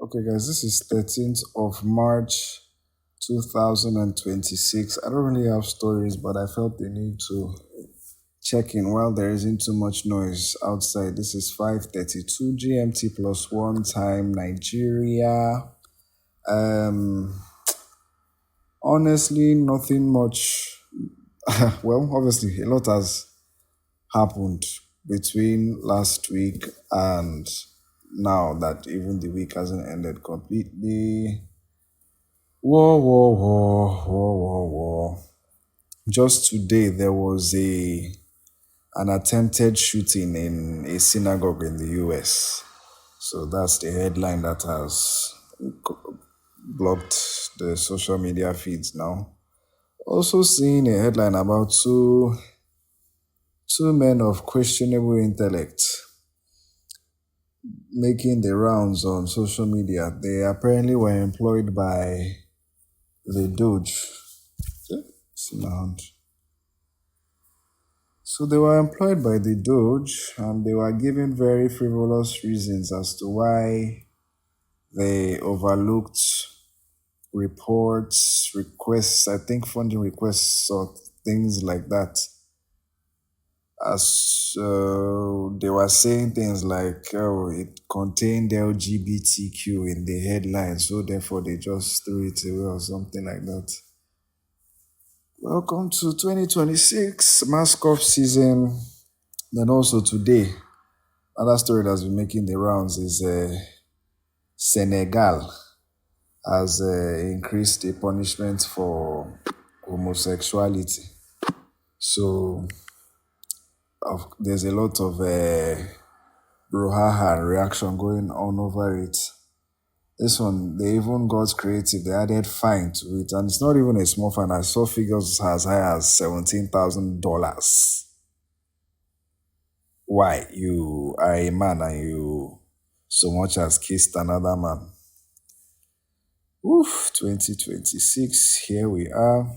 Okay, guys, this is 13th of March 2026. I don't really have stories, but I felt the need to check in while there isn't too much noise outside. This is 5:32 GMT plus one time Nigeria. Um, Honestly, nothing much. Well, obviously, a lot has happened between last week and now that even the week hasn't ended completely. War. Just today, there was an attempted shooting in a synagogue in the US. So that's the headline that has blocked the social media feeds now. Also seeing a headline about two men of questionable intellect making the rounds on social media. They apparently were employed by the Doge. See my hand. So they were employed by the Doge and they were given very frivolous reasons as to why they overlooked reports, requests, I think funding requests or things like that. As they were saying things like, oh, it contained LGBTQ in the headline, so therefore they just threw it away or something like that. Welcome to 2026 mask off season. Then also today, another story that's been making the rounds is Senegal has increased the punishment for homosexuality. So there's a lot of brouhaha and reaction going on over it. This one, they even got creative. They added fine to it, and it's not even a small fine. I saw figures as high as $17,000. Why? You are a man and you so much as kissed another man. Oof, 2026, here we are.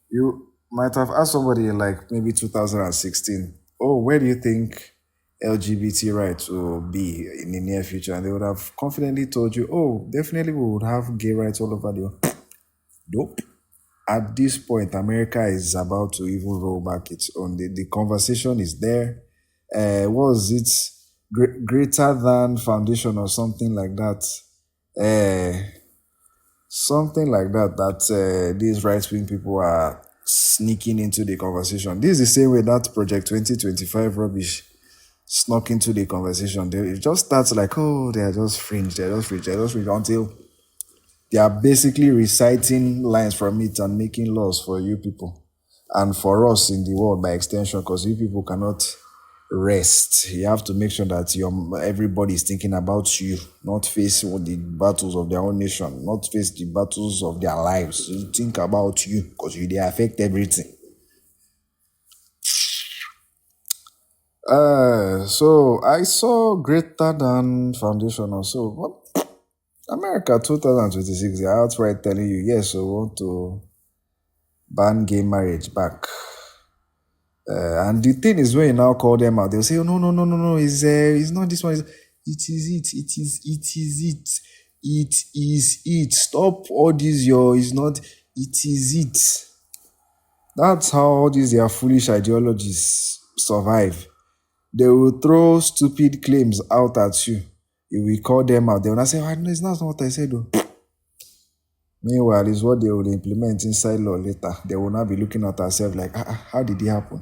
You might have asked somebody in like maybe 2016, oh, where do you think LGBT rights will be in the near future? And they would have confidently told you, oh, definitely we would have gay rights all over the world. Nope. At this point, America is about to even roll back its own. The conversation is there. Was it greater than foundation or something like that? Something like that, these right-wing people are sneaking into the conversation. This is the same way that Project 2025 rubbish snuck into the conversation. It just starts like, oh, they're just fringe, until they are basically reciting lines from it and making laws for you people and for us in the world by extension, because you people cannot rest. You have to make sure that everybody is thinking about you, not face the battles of their own nation, not face the battles of their lives. You think about you because they affect everything. So I saw greater than foundation or so. What? America 2026, they're outright telling you, yes, we want to ban gay marriage back. And the thing is, when you now call them out, they'll say, oh, no, it's not this one. It is it. Stop all this, it's not, it is it. That's how all these their foolish ideologies survive. They will throw stupid claims out at you. You will call them out. They will not say, oh, no, it's not what I said, though. Meanwhile, it's what they will implement inside law later. They will not be looking at ourselves like, how did it happen?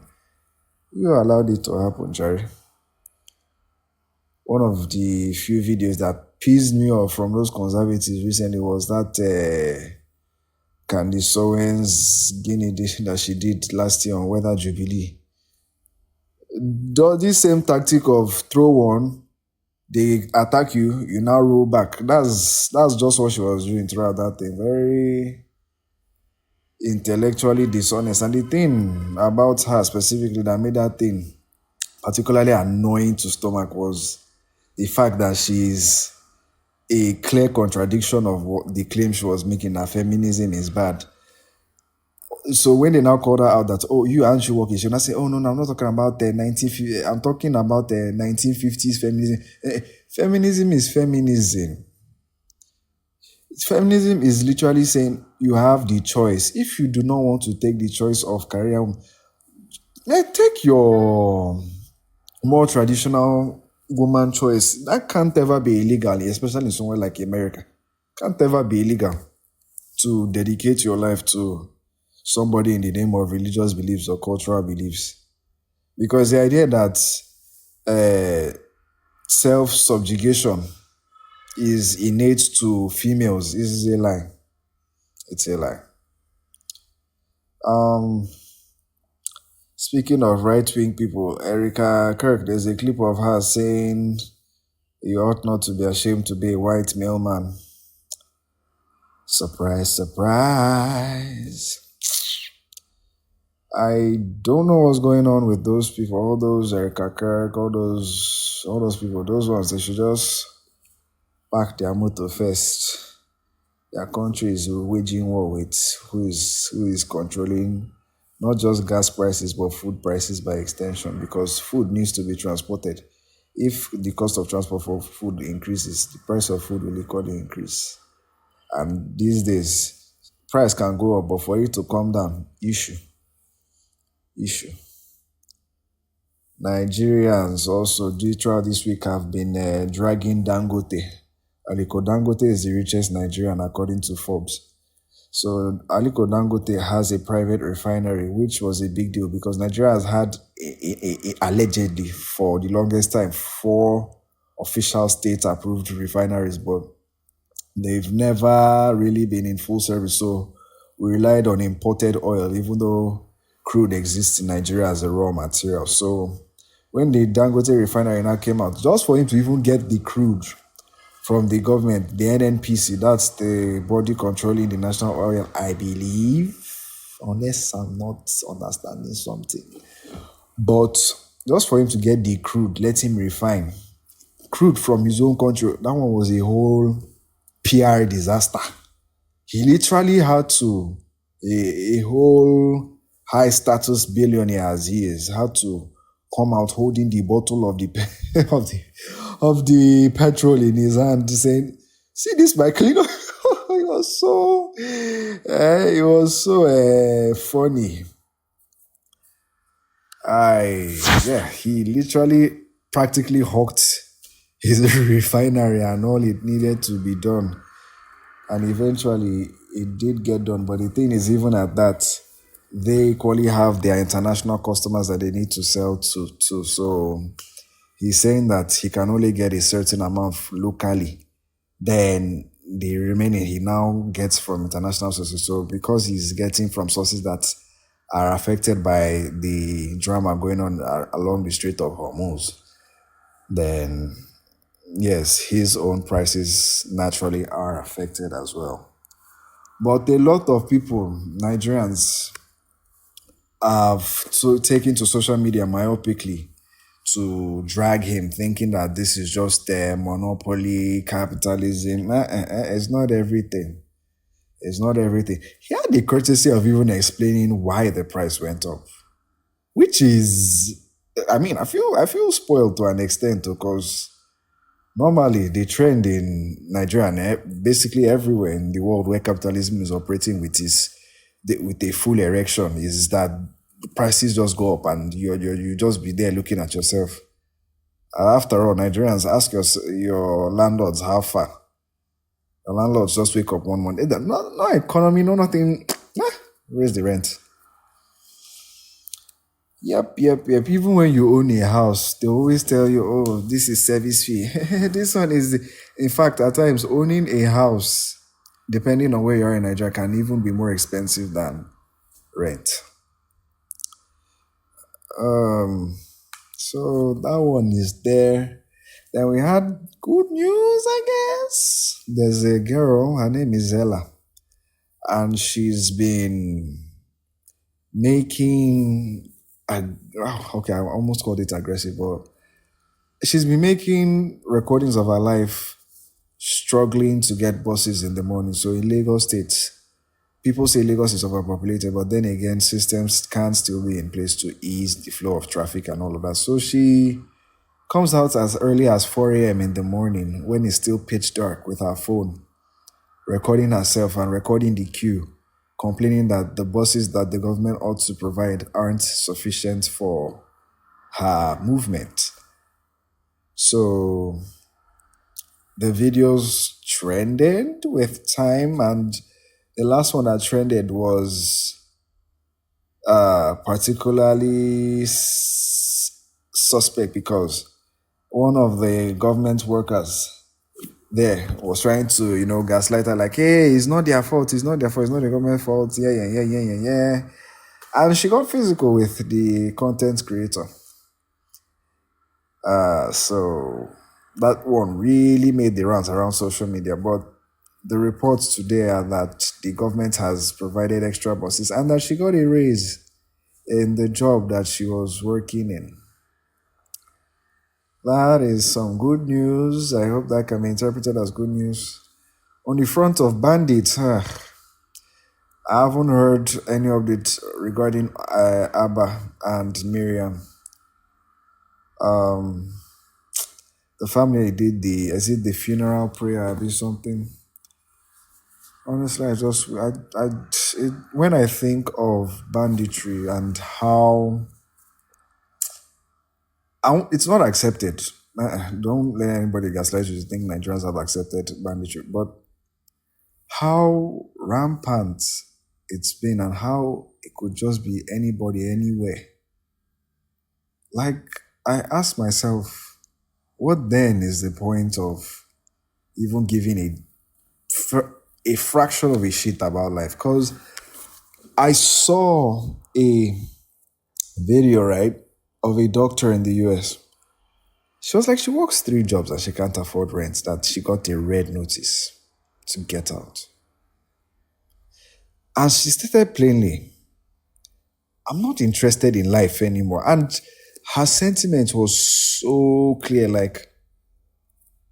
You allowed it to happen, Jerry. One of the few videos that pissed me off from those conservatives recently was that Candice Owens Guinea dish that she did last year on Weather Jubilee. This same tactic of throw one, they attack you, you now roll back. That's just what she was doing throughout that thing. Very intellectually dishonest. And the thing about her specifically that made that thing particularly annoying to stomach was the fact that she's a clear contradiction of what the claim she was making, that feminism is bad. So when they now called her out that, oh, you aren't you working, she'll not say, oh, no, I'm not talking about the 1950s, I'm talking about the 1950s feminism. Feminism is feminism. Feminism is literally saying you have the choice. If you do not want to take the choice of career, take your more traditional woman choice. That can't ever be illegal, especially in somewhere like America. Can't ever be illegal to dedicate your life to somebody in the name of religious beliefs or cultural beliefs. Because the idea that self-subjugation is innate to females is a lie. It's a lie. Speaking of right-wing people, Erica Kirk, there's a clip of her saying, "You ought not to be ashamed to be a white male man." Surprise, surprise. I don't know what's going on with those people, all those Erica Kirk, all those people, those ones, they should just pack their motor first. Their country is waging war with who is controlling not just gas prices but food prices by extension, because food needs to be transported. If the cost of transport for food increases, the price of food will equally increase. And these days, price can go up, but for it to come down, issue. Nigerians also, throughout this week, have been dragging Dangote. Aliko Dangote is the richest Nigerian according to Forbes. So Aliko Dangote has a private refinery, which was a big deal because Nigeria has had, allegedly, for the longest time, 4 official state-approved refineries, but they've never really been in full service. So we relied on imported oil, even though crude exists in Nigeria as a raw material. So when the Dangote refinery now came out, just for him to even get the crude from the government, the NNPC, that's the body controlling the national oil, I believe, unless I'm not understanding something. But just for him to get the crude, let him refine crude from his own country, that one was a whole PR disaster. He literally had to, a whole high status billionaire as he is, had to come out holding the bottle of the of the petrol in his hand, saying, "See this, my clean." It was so funny. He literally practically hawked his refinery and all it needed to be done. And eventually it did get done. But the thing is, even at that, they equally have their international customers that they need to sell to too. So he's saying that he can only get a certain amount locally. Then the remaining he now gets from international sources. So because he's getting from sources that are affected by the drama going on along the Strait of Hormuz, then yes, his own prices naturally are affected as well. But a lot of people, Nigerians, have taken to social media myopically to drag him, thinking that this is just monopoly, capitalism. It's not everything. It's not everything. He had the courtesy of even explaining why the price went up, which is, I mean, I feel spoiled to an extent because normally the trend in Nigeria and basically everywhere in the world where capitalism is operating with a full erection is that the prices just go up and you just be there looking at yourself. After all, Nigerians, ask your landlords how far. The landlords just wake up one morning. No economy, no nothing. Where's the rent? Yep. Even when you own a house, they always tell you, "Oh, this is service fee." This one is, in fact, at times owning a house, depending on where you are in Nigeria, can even be more expensive than rent. So that one is there. Then we had good news, I guess. There's a girl, her name is Ella, and she's been making, I almost called it aggressive, but she's been making recordings of her life struggling to get buses in the morning. So in Lagos State, people say Lagos is overpopulated, but then again, systems can still be in place to ease the flow of traffic and all of that. So she comes out as early as 4 a.m. in the morning when it's still pitch dark with her phone recording herself and recording the queue, complaining that the buses that the government ought to provide aren't sufficient for her movement. So the videos trended with time, and the last one that trended was particularly suspect because one of the government workers there was trying to, gaslight her, like, hey, it's not their fault, it's not their fault, it's not the government's fault, yeah. And she got physical with the content creator. So that one really made the rounds around social media. But the reports today are that the government has provided extra buses and that she got a raise in the job that she was working in. That is some good news. I hope that can be interpreted as good news. On the front of bandits, I haven't heard any updates regarding Abba and Miriam. The family did the funeral prayer or something. Honestly, when I think of banditry and how it's not accepted. Don't let anybody gaslight you to think Nigerians have accepted banditry, but how rampant it's been and how it could just be anybody anywhere. Like, I ask myself, what then is the point of even giving a fraction of a shit about life? Because I saw a video, right, of a doctor in the US. She was like, she works 3 jobs and she can't afford rent, that she got a red notice to get out. And she stated plainly, I'm not interested in life anymore. And her sentiment was so clear, like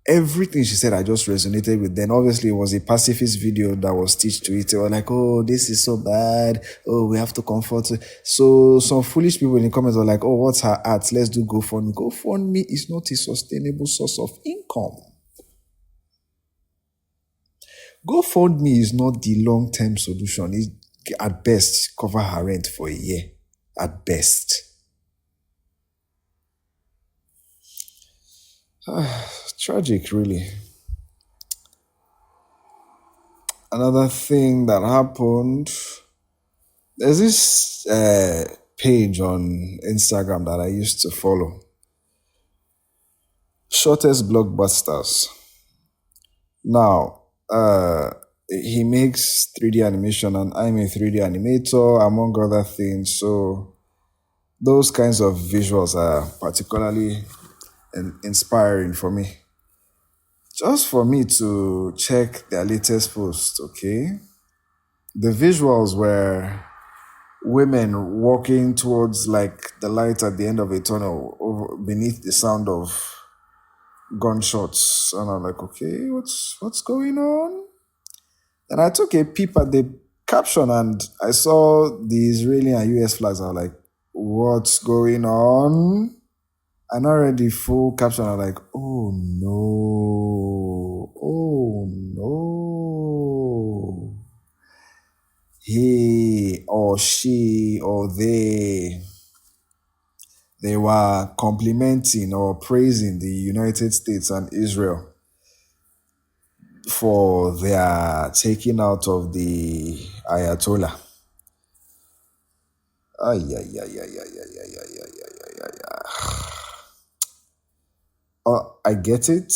everything she said, I just resonated with. Then obviously it was a pacifist video that was stitched to it. They were like, oh, this is so bad. Oh, we have to comfort her. So some foolish people in the comments were like, oh, what's her art? Let's do GoFundMe. GoFundMe is not a sustainable source of income. GoFundMe is not the long-term solution. It at best cover her rent for a year. At best. Tragic, really. Another thing that happened, there's this page on Instagram that I used to follow. Shortest Blockbusters. Now, he makes 3D animation and I'm a 3D animator, among other things. So those kinds of visuals are particularly inspiring for me. Just for me to check their latest post, okay? The visuals were women walking towards like the light at the end of a tunnel beneath the sound of gunshots. And I'm like, okay, what's going on? And I took a peep at the caption and I saw the Israeli and US flags. I was like, what's going on? And I read the full caption. I'm like, oh no. He or she or they were complimenting or praising the United States and Israel for their taking out of the Ayatollah. I get it,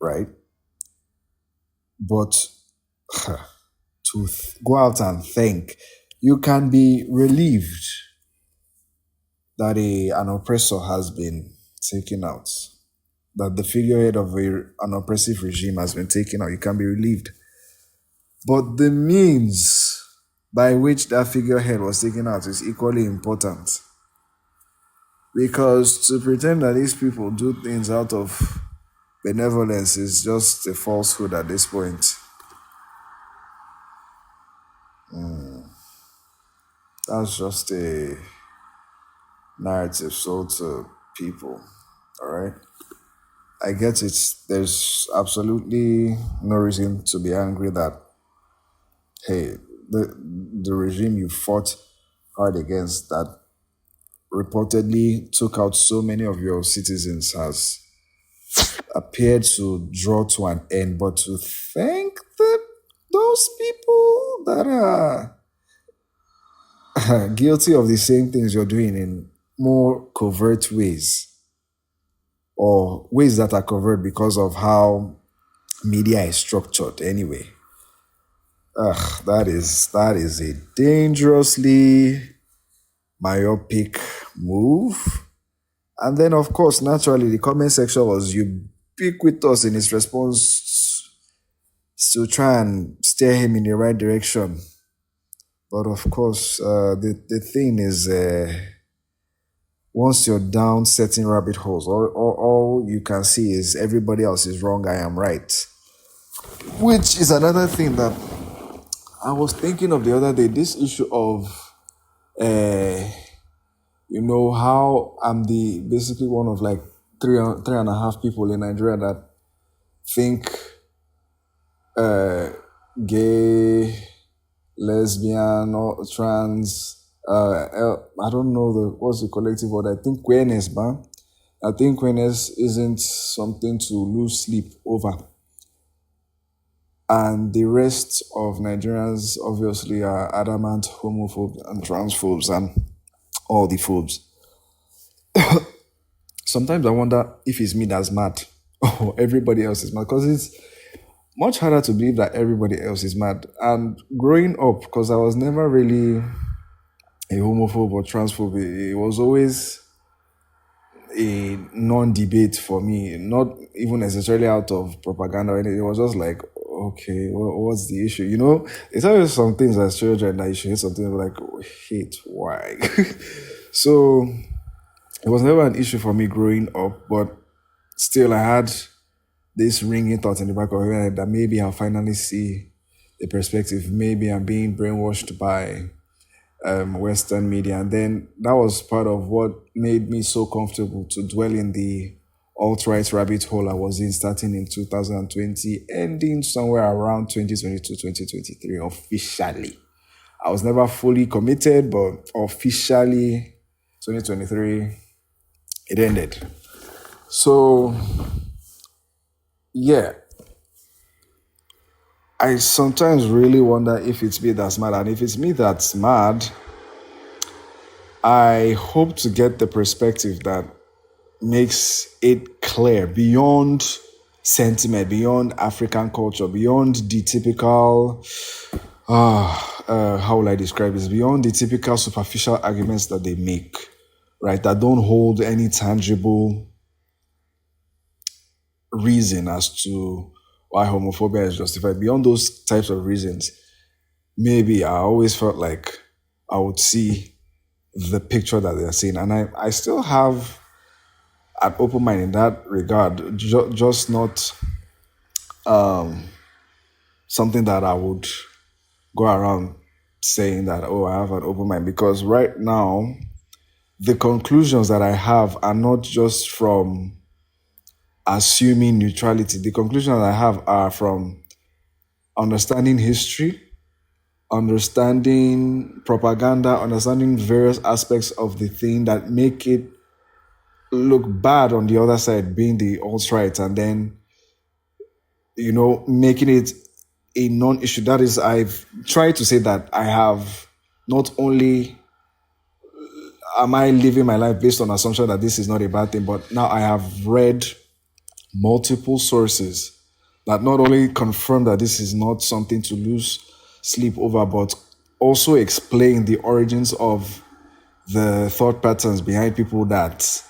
right? But to go out and thank, you can be relieved that an oppressor has been taken out, that the figurehead of an oppressive regime has been taken out. You can be relieved. But the means by which that figurehead was taken out is equally important. Because to pretend that these people do things out of benevolence is just a falsehood at this point. That's just a narrative sold to people, all right? I get it. There's absolutely no reason to be angry that, hey, the regime you fought hard against that reportedly took out so many of your citizens has appeared to draw to an end. But to thank those people that are guilty of the same things you're doing in more covert ways, or ways that are covert because of how media is structured anyway. That is a dangerously myopic move. And then, of course, naturally, the comment section was ubiquitous in its response to try and steer him in the right direction. But of course, the thing is, once you're down certain rabbit holes, all you can see is everybody else is wrong, I am right. Which is another thing that I was thinking of the other day, this issue of, how I'm basically one of like three and a half people in Nigeria that think gay, lesbian, or trans, I don't know what's the collective word. I think queerness, man. I think queerness isn't something to lose sleep over. And the rest of Nigerians obviously are adamant homophobes and transphobes and all the phobes. Sometimes I wonder if it's me that's mad or everybody else is mad, because it's much harder to believe that everybody else is mad. And growing up, because I was never really a homophobe or transphobe, it was always a non-debate for me, not even necessarily out of propaganda or anything. It was just like, okay, what's the issue? It's always some things as children that you should hate something like, hate, why? So it was never an issue for me growing up, but still I had this ringing thought in the back of my head that maybe I'll finally see the perspective. Maybe I'm being brainwashed by Western media. And then that was part of what made me so comfortable to dwell in the alt-right rabbit hole I was in starting in 2020, ending somewhere around 2022, 2023 officially. I was never fully committed, but officially 2023, it ended. So, yeah. I sometimes really wonder if it's me that's mad. And if it's me that's mad, I hope to get the perspective that makes it clear beyond sentiment, beyond African culture, beyond the typical, how will I describe this? Beyond the typical superficial arguments that they make, right? That don't hold any tangible reason as to why homophobia is justified. Beyond those types of reasons, maybe I always felt like I would see the picture that they're seeing. And I still have an open mind in that regard, just not something that I would go around saying that, oh, I have an open mind. Because right now, the conclusions that I have are not just from assuming neutrality. The conclusions I have are from understanding history, understanding propaganda, understanding various aspects of the thing that make it look bad on the other side, being the alt-right, and then, making it a non-issue. That is, I've tried to say that I have not only am I living my life based on assumption that this is not a bad thing, but now I have read multiple sources that not only confirm that this is not something to lose sleep over, but also explain the origins of the thought patterns behind people that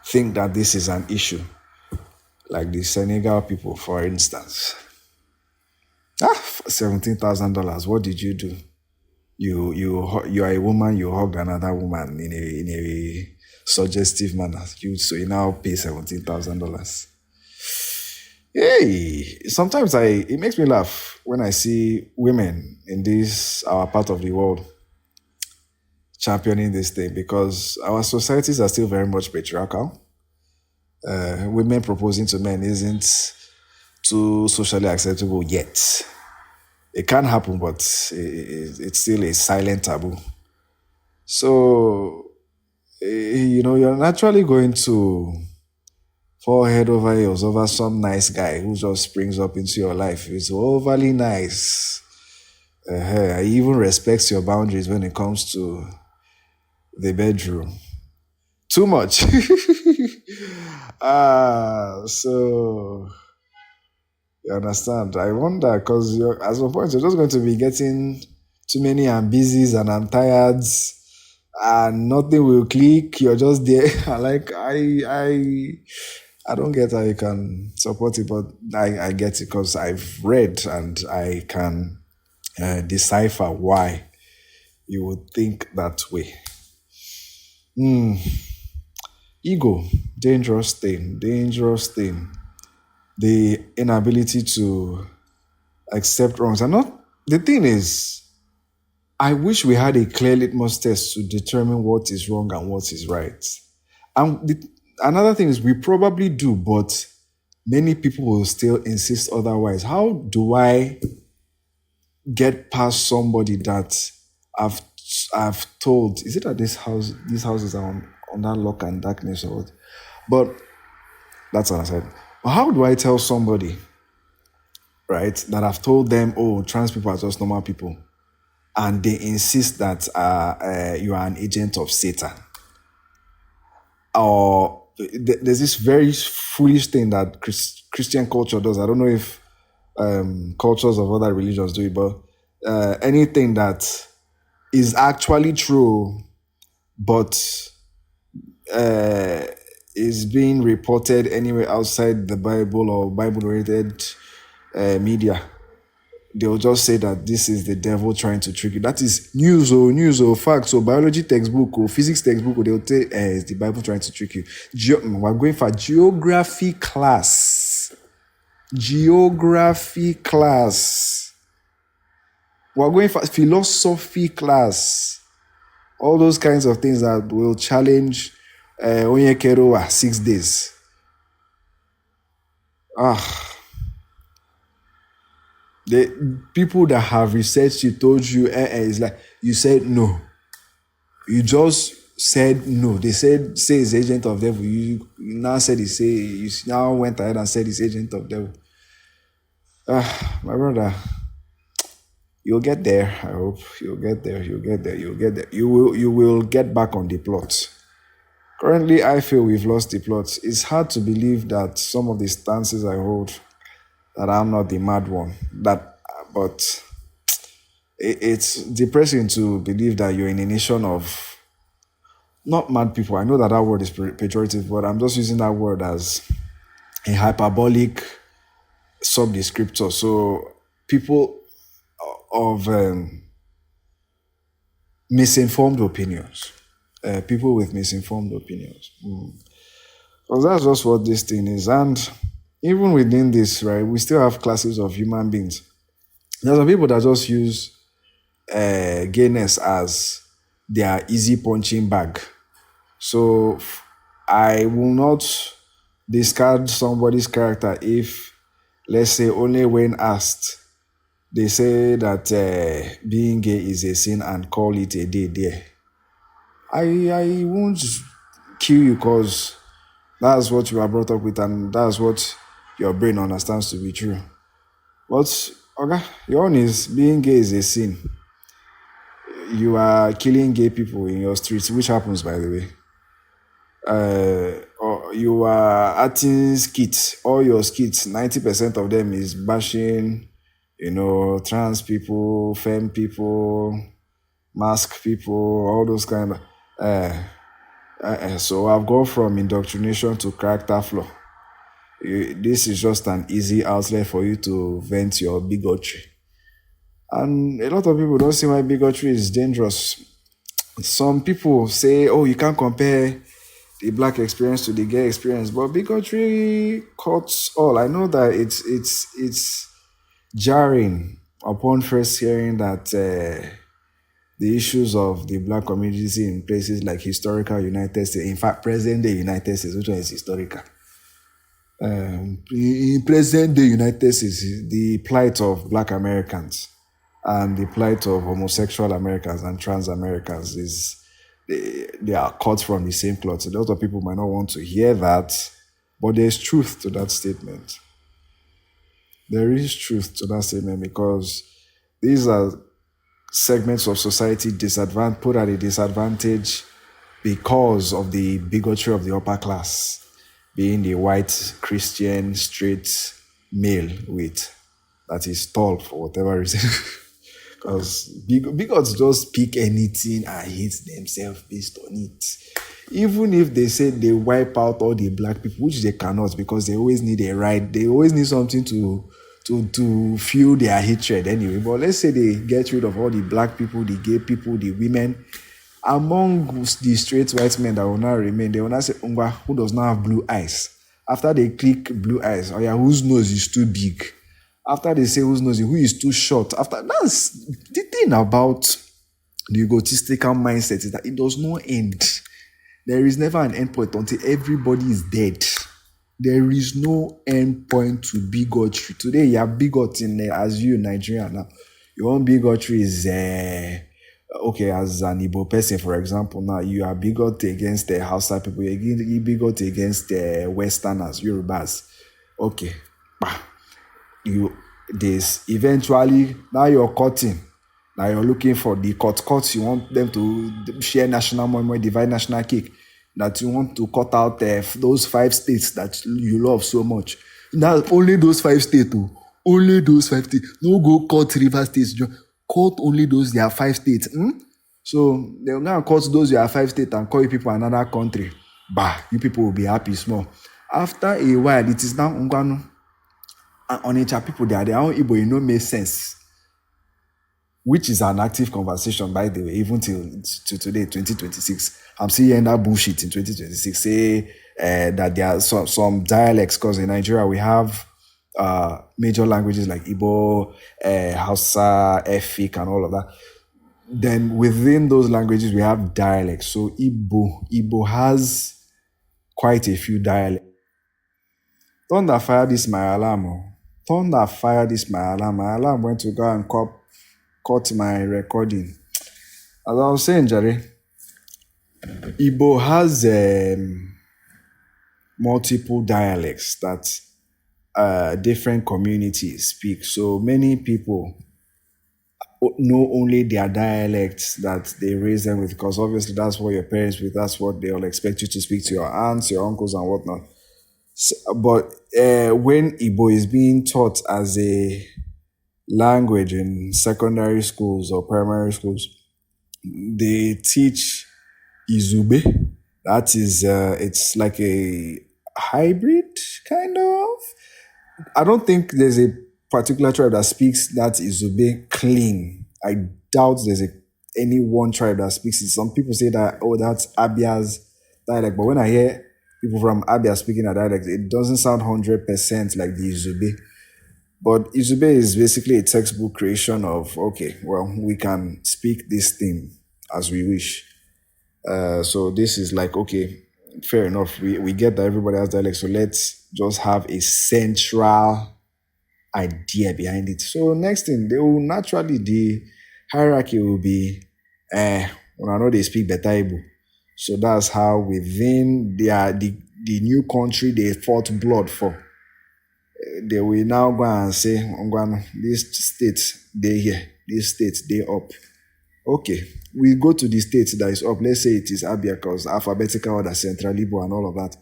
think that this is an issue. Like the Senegal people, for instance. $17,000. What did you do? You are a woman. You hugged another woman in a suggestive manner. So you now pay $17,000. Hey, sometimes it makes me laugh when I see women in this our part of the world championing this thing, because our societies are still very much patriarchal. women proposing to men isn't too socially acceptable yet. It can happen, but it's still a silent taboo. So, you're naturally going to fall head over heels over some nice guy who just springs up into your life. It's overly nice. He even respects your boundaries when it comes to the bedroom. Too much. So you understand? I wonder because at some point you're just going to be getting too many I'm busies and I'm tired and nothing will click. You're just there. I don't get how you can support it, but I get it because I've read and I can decipher why you would think that way. Ego, dangerous thing, dangerous thing. The inability to accept wrongs. And not the thing is, I wish we had a clear litmus test to determine what is wrong and what is right. And another thing is, we probably do, but many people will still insist otherwise. How do I get past somebody that I've told? Is it that these houses are on that lock and darkness or what? But that's what I said. But how do I tell somebody, right, that I've told them, oh, trans people are just normal people, and they insist that you are an agent of Satan? Or there's this very foolish thing that Christian culture does. I don't know if cultures of other religions do it, but anything that is actually true, but is being reported anywhere outside the Bible or Bible-related media, they'll just say that this is the devil trying to trick you. That is news or facts or biology textbook or physics textbook, or they'll say it's the Bible trying to trick you. We're going for geography class. Geography class. We're going for philosophy class. All those kinds of things that will challenge Onyekero 6 days. The people that have researched you told you, it's like you said no. You just said no. They said say it's agent of devil. You now said you now went ahead and said it's agent of devil. My brother, you'll get there. I hope you'll get there. You'll get there. You'll get there. You will get back on the plot. Currently, I feel we've lost the plot. It's hard to believe that some of the stances I hold, that I'm not the mad one. But it's depressing to believe that you're in a nation of not mad people. I know that word is pejorative, but I'm just using that word as a hyperbolic sub-descriptor. So people of misinformed opinions. People with misinformed opinions. Because that's just what this thing is. And even within this, right, we still have classes of human beings. There's some people that just use gayness as their easy punching bag. So I will not discard somebody's character if, let's say, only when asked, they say that being gay is a sin and call it a day there. I won't kill you because that's what you are brought up with and that's what your brain understands to be true. But, okay, your own is being gay is a sin. You are killing gay people in your streets, which happens, by the way. Or you are acting skits. All your skits, 90% of them is bashing, trans people, femme people, mask people, all those kind of... so I've gone from indoctrination to character flaw. This is just an easy outlet for you to vent your bigotry. And a lot of people don't see why bigotry is dangerous. Some people say, oh, you can't compare the black experience to the gay experience, but bigotry cuts all. I know that it's jarring upon first hearing that the issues of the black community in places like historical United States, in fact, present-day United States, which one is historical? In present day United States, the plight of Black Americans and the plight of homosexual Americans and trans Americans is they are cut from the same cloth. A lot of people might not want to hear that, but there's truth to that statement. There is truth to that statement because these are segments of society put at a disadvantage because of the bigotry of the upper class, being the white Christian straight male with that is tall for whatever reason. Because bigots just pick anything and hate themselves based on it. Even if they say they wipe out all the black people, which they cannot because they always need a right, they always need something to fuel their hatred anyway. But let's say they get rid of all the black people, the gay people, the women. Among the straight white men that will now remain, they will now say, Ungwa, who does not have blue eyes? After they click blue eyes, oh yeah, whose nose is too big? After they say whose nose, who is too short? After that's the thing about the egotistical mindset is that it does not end. There is never an end point until everybody is dead. There is no end point to bigotry. Today, you have bigotry as you in Nigeria now. Your own bigotry is okay, as an Igbo person, for example, now you are bigoted against the Hausa people, you bigoted against the Westerners, Yorubas. Okay, this eventually now you're cutting. Now you're looking for the cuts. You want them to share national memory, divide national cake. That you want to cut out those 5 states that you love so much. Now only those 5 states, too. Only those 5 states. No go cut river states. Cut only those there are 5 states. So they're gonna cut those there are 5 states and call you people another country. You people will be happy small. After a while, it is now Ungwano. And Onitsha people, they are their own Igbo, make sense. Which is an active conversation, by the way, even till today, 2026. I'm still hearing that bullshit in 2026. Say that there are some dialects, because in Nigeria we have major languages like Igbo, Hausa, Efik, and all of that. Then within those languages we have dialects. So Igbo has quite a few dialects. Thunder fire this my alarm. Thunder fire this my alarm. My alarm went to go and cut my recording. As I was saying, Jerry, Igbo has multiple dialects that different communities speak. So many people know only their dialects that they raise them with, because obviously that's what your parents with, that's what they'll expect you to speak to your aunts, your uncles, and whatnot. So, but when Igbo is being taught as a language in secondary schools or primary schools, they teach Izube. That is, it's like a hybrid kind of. I don't think there's a particular tribe that speaks that Izube clean. I doubt there's any one tribe that speaks it. Some people say that, oh, that's Abia's dialect. But when I hear people from Abia speaking a dialect, it doesn't sound 100% like the Izube. But Izube is basically a textbook creation of, okay, well, we can speak this thing as we wish. So this is like, okay, fair enough. We get that everybody has dialect, so let's just have a central idea behind it. So next thing, they will naturally, the hierarchy will be, when I know they speak better Igbo. So that's how within the new country they fought blood for, they will now go and say, this state, they here, this state, they up. Okay, we go to the state that is up. Let's say it is Abia, because alphabetical order, Central Igbo, and all of that.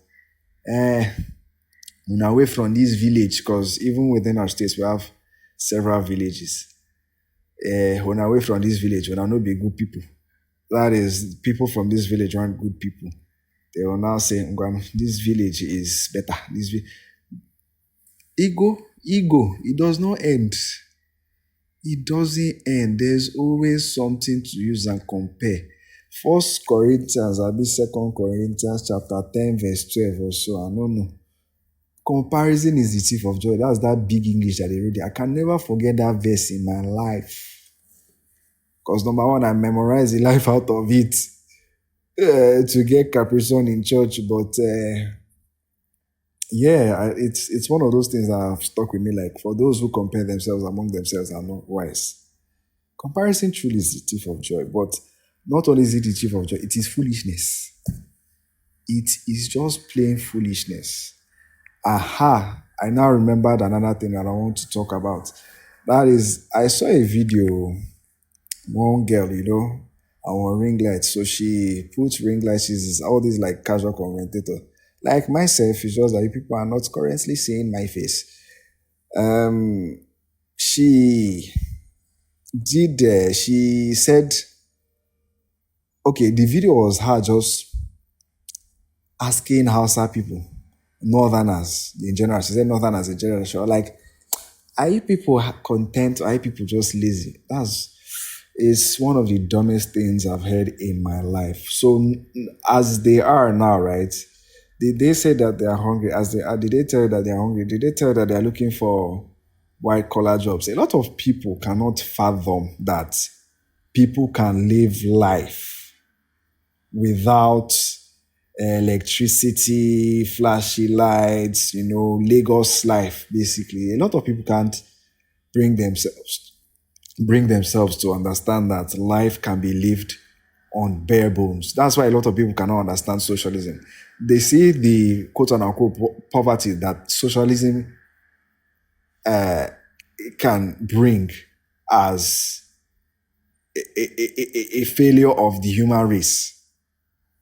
Away from this village, because even within our states we have several villages. Away from this village, when I know be good people. That is, people from this village aren't good people. They will now say, this village is better. Ego, it does not end. It doesn't end. There's always something to use and compare. 1 Corinthians, I'll be 2 Corinthians chapter 10, verse 12 or so. I don't know. Comparison is the thief of joy. That's that big English that they read. I can never forget that verse in my life. Because number one, I memorized the life out of it to get Caprison in church. But Yeah, it's one of those things that have stuck with me. Like for those who compare themselves among themselves are not wise. Comparison truly is the thief of joy, but not only is it the thief of joy, it is foolishness. It is just plain foolishness. Aha! I now remembered another thing that I want to talk about. That is, I saw a video, one girl, our ring lights. So she puts ring lights, she's all these like casual commentator. Like myself, it's just that you people are not currently seeing my face. She she said, okay, the video was her just asking Hausa people, Northerners in general. She said Northerners in general. She was like, are you people content or are you people just lazy? That's is one of the dumbest things I've heard in my life. So as they are now, right? Did they say that they are hungry? As they are, did they tell you that they are hungry? Did they tell you that they are looking for white collar jobs? A lot of people cannot fathom that people can live life without electricity, flashy lights, Lagos life, basically. A lot of people can't bring themselves bring themselves to understand that life can be lived on bare bones. That's why a lot of people cannot understand socialism. They see the quote unquote poverty that socialism can bring as a failure of the human race.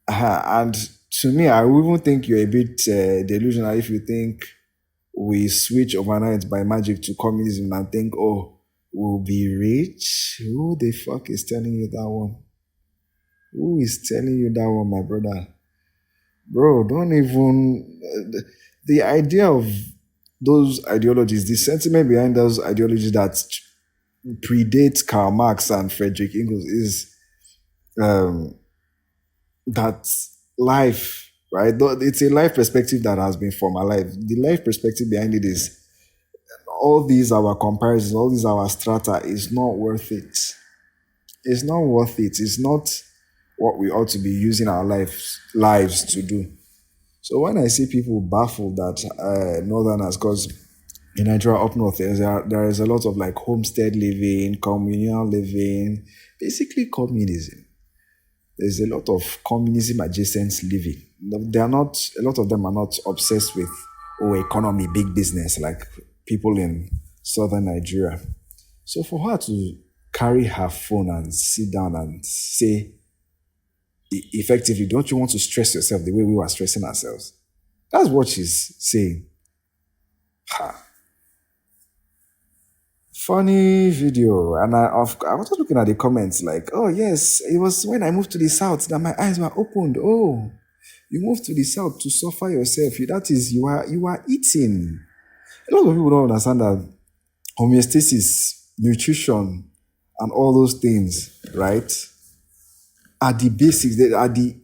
And to me, I would even think you're a bit delusional if you think we switch overnight by magic to communism and think, oh, we'll be rich. Who the fuck is telling you that one? Who is telling you that one, my brother? Bro, don't even. The idea of those ideologies, the sentiment behind those ideologies that predates Karl Marx and Frederick Engels is um, that life, right? It's a life perspective that has been formalized. The life perspective behind it is all these our comparisons, all these our strata is not worth it. It's not worth it. It's not what we ought to be using our lives to do. So when I see people baffled that Northerners, because in Nigeria up north, there is a lot of like homestead living, communal living, basically communism. There's a lot of communism adjacent living. They are not, a lot of them are not obsessed with, economy, big business, like people in southern Nigeria. So for her to carry her phone and sit down and say, effectively, don't you want to stress yourself the way we were stressing ourselves? That's what she's saying. Ha. Funny video. And I was just looking at the comments like, oh, yes, it was when I moved to the south that my eyes were opened. Oh, you moved to the south to suffer yourself. That is, you are eating. A lot of people don't understand that homeostasis, nutrition, and all those things, right, are the basics, they are the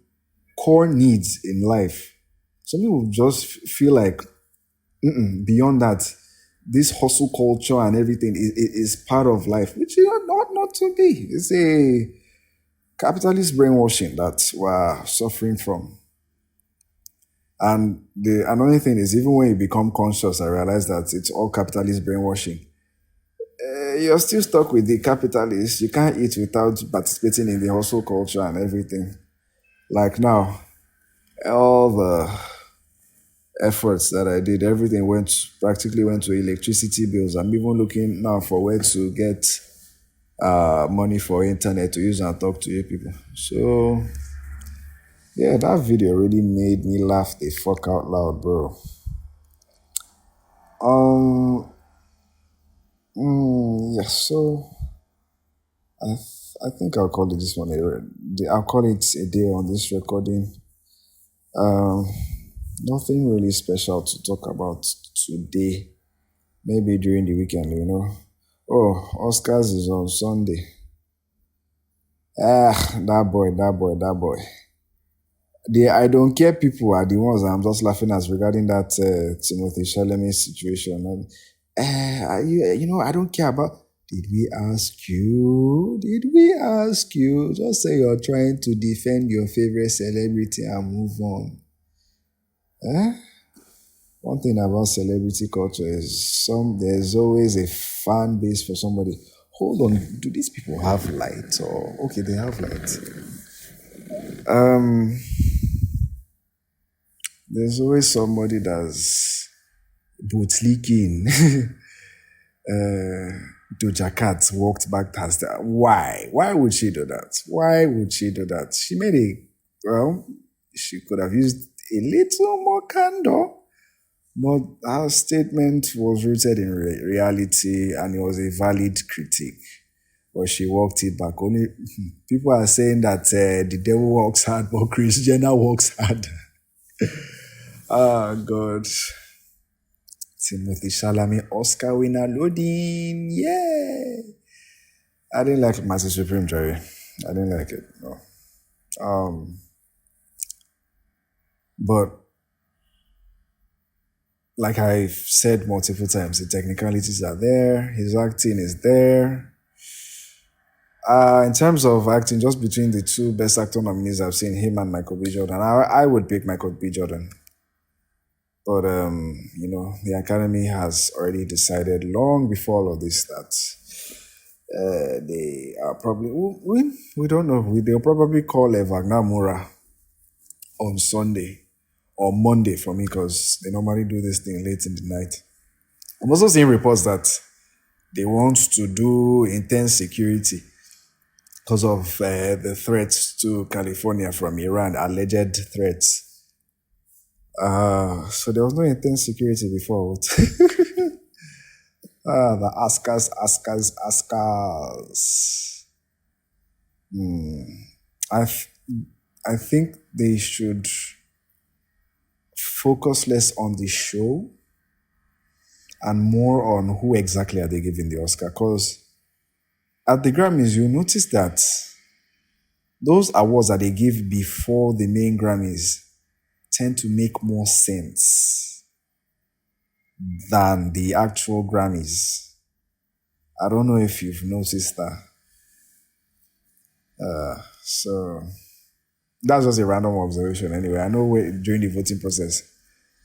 core needs in life. Some people just feel like beyond that, this hustle culture and everything is part of life, which is not to be. It's a capitalist brainwashing that we're suffering from. And the annoying thing is, even when you become conscious, I realize that it's all capitalist brainwashing. You're still stuck with the capitalists. You can't eat without participating in the hustle culture and everything. Like now, all the efforts that I did, everything practically went to electricity bills. I'm even looking now for where to get money for internet to use and talk to you people. So yeah, that video really made me laugh the fuck out loud, bro. Yes. So I think I'll call it this one. I'll call it a day on this recording. Nothing really special to talk about today. Maybe during the weekend. Oh, Oscars is on Sunday. That boy. The I don't care people are the ones I'm just laughing at regarding that Timothy Chalamet situation. And, I don't care about. Did we ask you? Did we ask you? Just say you're trying to defend your favorite celebrity and move on. Eh? One thing about celebrity culture is there's always a fan base for somebody. Hold on, do these people have light? Or okay, they have light. Um, there's always somebody that's bootlicking. Doja Cat walked back past that. Why? Why would she do that? Why would she do that? She made well, she could have used a little more candor, but her statement was rooted in reality and it was a valid critique. But she walked it back. Only people are saying that the devil works hard, but Chris Jenner works hard. Oh, God. Timothy Chalamet Oscar winner loading. Yeah. I didn't like Master Supreme, Jerry. I didn't like it. No. But like I've said multiple times, the technicalities are there. His acting is there. In terms of acting, just between the two best actor nominees I've seen, him and Michael B. Jordan, I would pick Michael B. Jordan. But, the Academy has already decided long before all of this that they are probably, we don't know, they'll probably call Wagner Moura on Sunday or Monday for me because they normally do this thing late in the night. I'm also seeing reports that they want to do intense security because of the threats to California from Iran, alleged threats. So there was no intense security before. The Oscars. I think they should focus less on the show and more on who exactly are they giving the Oscar. Because at the Grammys, you notice that those awards that they give before the main Grammys tend to make more sense than the actual Grammys. I don't know if you've noticed that. So that's just a random observation anyway. I know during the voting process,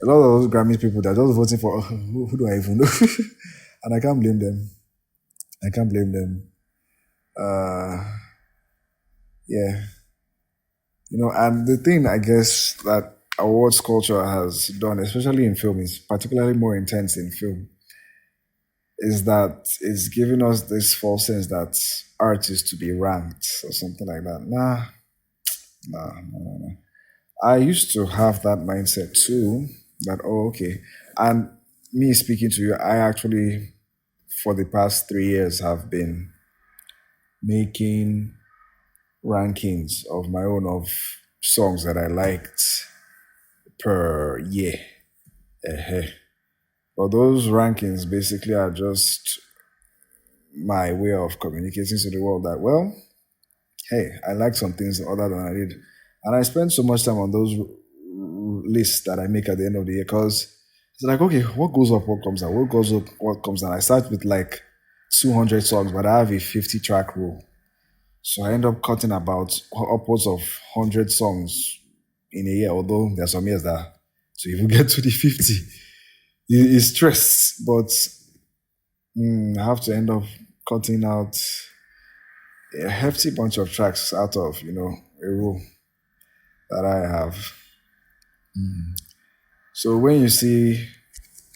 a lot of those Grammy people, they're just voting for, who do I even know? And I can't blame them. Yeah. And the thing I guess that awards culture has done, especially in film, is particularly more intense in film, is that it's giving us this false sense that art is to be ranked or something like that. Nah. I used to have that mindset too, that, okay. And me speaking to you, I actually, for the past 3 years, have been making rankings of my own of songs that I liked per year. But those rankings basically are just my way of communicating to the world that, well, hey, I like some things other than I did. And I spend so much time on those lists that I make at the end of the year because it's like, okay, what goes up, what comes down, what goes up, what comes down. I start with like 200 songs, but I have a 50-track rule. So I end up cutting about upwards of 100 songs in a year, although there are some years that, so if you get to the 50, it's stress, but I have to end up cutting out a hefty bunch of tracks out of, a rule that I have. So when you see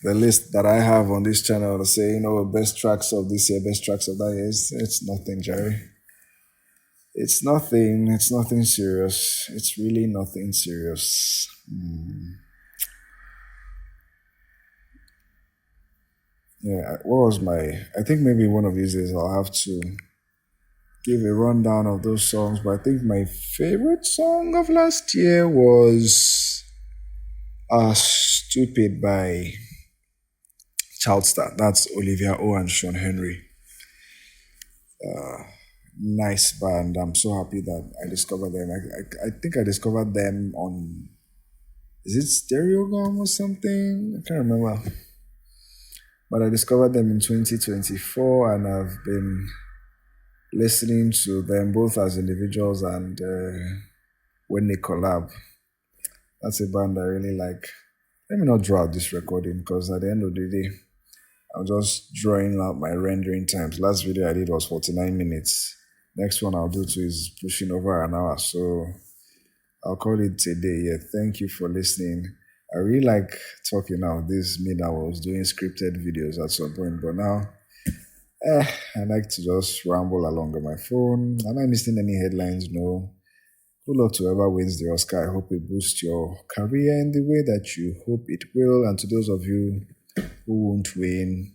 the list that I have on this channel to say, best tracks of this year, best tracks of that year, it's nothing, Jerry. It's nothing serious. It's really nothing serious. Yeah, I think maybe one of these days I'll have to give a rundown of those songs, but I think my favorite song of last year was Stupid by Childstar. That's Olivia O and Sean Henry. Nice band. I'm so happy that I discovered them. I think I discovered them on, is it Stereogum or something? I can't remember. But I discovered them in 2024 and I've been listening to them both as individuals and when they collab. That's a band I really like. Let me not draw out this recording because at the end of the day, I'm just drawing out my rendering times. Last video I did was 49 minutes. Next one I'll do too is pushing over an hour. So I'll call it a day. Yeah, thank you for listening. I really like talking now. This mean I was doing scripted videos at some point, but now I like to just ramble along on my phone. Am I missing any headlines? No. Good luck to whoever wins the Oscar. I hope it boosts your career in the way that you hope it will. And to those of you who won't win,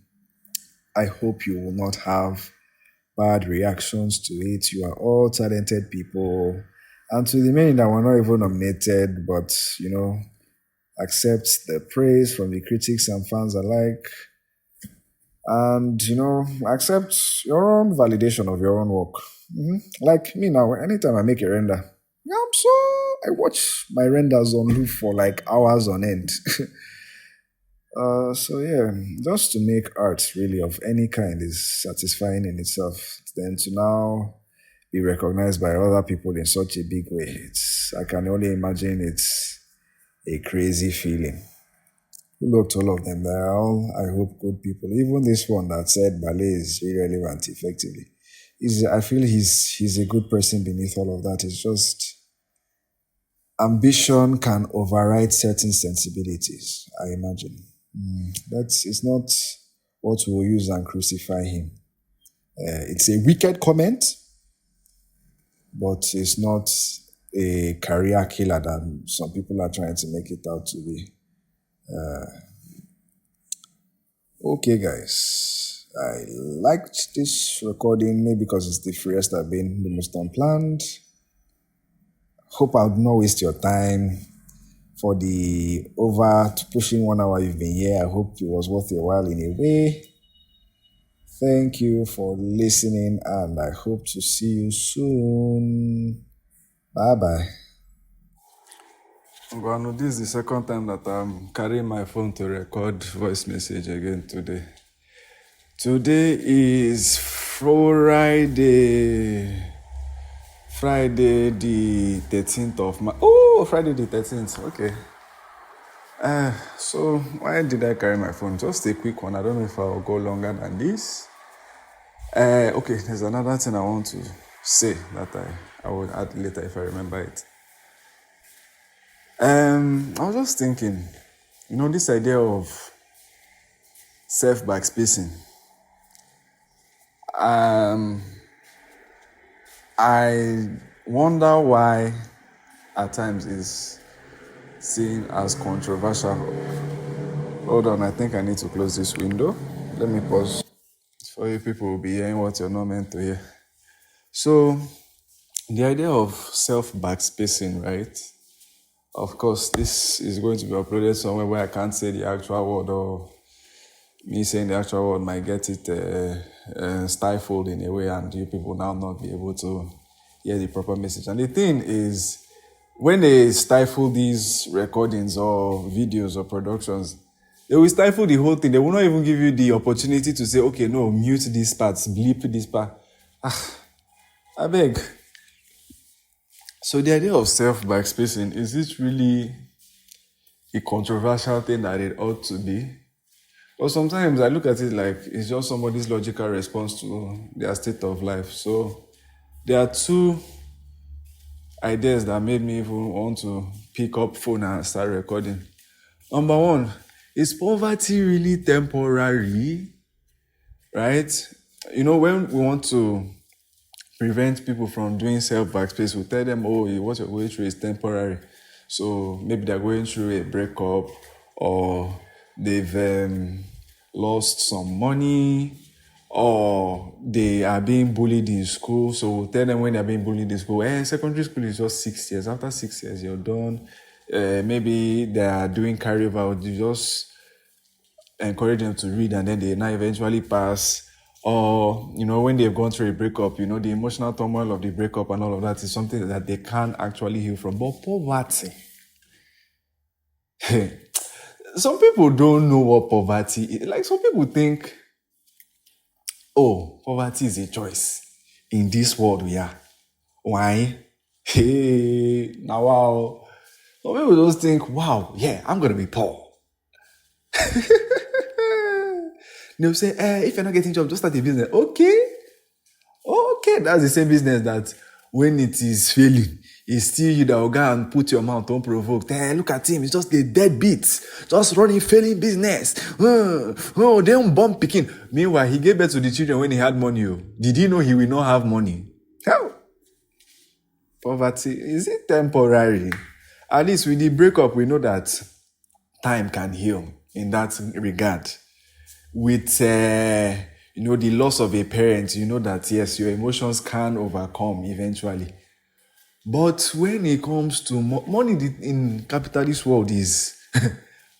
I hope you will not have bad reactions to it. You are all talented people. And to the many that were not even nominated, but accept the praise from the critics and fans alike. And accept your own validation of your own work. Like me now, anytime I make a render, I watch my renders on loop for like hours on end. So yeah, just to make art really of any kind is satisfying in itself. Then to now be recognized by other people in such a big way, I can only imagine it's a crazy feeling. Good luck to all of them. They're all, I hope, good people. Even this one that said ballet is irrelevant effectively. I feel he's a good person beneath all of that. It's just ambition can override certain sensibilities, I imagine. It's not what we'll use and crucify him. It's a wicked comment, but it's not a career killer that some people are trying to make it out to be. Okay, guys. I liked this recording, maybe because it's the freest I've been, the most unplanned. Hope I would not waste your time for the over pushing 1 hour you've been here. I hope it was worth your while in a way. Thank you for listening, and I hope to see you soon. Bye-bye. Well, this is the second time that I'm carrying my phone to record voice message again today. Today is Friday the 13th of March. Oh, Friday the 13th. Okay. So why did I carry my phone? Just a quick one. I don't know if I'll go longer than this. Okay, there's another thing I want to say that I will add later if I remember it. I was just thinking, this idea of self-backspacing. I wonder why at times is seen as controversial. Hold on, I think I need to close this window. Let me pause. For you people will be hearing what you're not meant to hear. So, the idea of self-backspacing, right? Of course, this is going to be uploaded somewhere where I can't say the actual word, or me saying the actual word might get it stifled in a way, and you people now not be able to hear the proper message. And the thing is, when they stifle these recordings or videos or productions, they will stifle the whole thing. They will not even give you the opportunity to say, okay, no, mute these parts, bleep this part. I beg. So the idea of self-backspacing, is it really a controversial thing that it ought to be? Or sometimes I look at it like it's just somebody's logical response to their state of life. So there are two ideas that made me even want to pick up phone and start recording. Number one, is poverty really temporary? Right? When we want to prevent people from doing self-backspace, we tell them, oh, what you're going through is temporary. So maybe they're going through a breakup, or they've lost some money, or they are being bullied in school. So we'll tell them when they're being bullied in school, secondary school is just 6 years. After 6 years, you're done. Maybe they are doing carryover. You just encourage them to read, and then they now eventually pass. Or, when they've gone through a breakup, the emotional turmoil of the breakup and all of that is something that they can't actually heal from. But poverty, some people don't know what poverty is. Like, some people think, oh, poverty is a choice in this world we are. Why? Hey, now wow. Some people just think, wow, yeah, I'm going to be poor. They'll say, if you're not getting job, just start a business. Okay, that's the same business that when it is failing, it's still you that will go and put your mouth unprovoked. Hey, look at him, it's just a deadbeat, just running failing business. They don't bomb picking. Meanwhile, he gave birth to the children when he had money. Did he know he will not have money? How? Poverty, is it temporary? At least with the breakup, we know that time can heal in that regard. With the loss of a parent, you know that yes, your emotions can overcome eventually. But when it comes to money in capitalist world is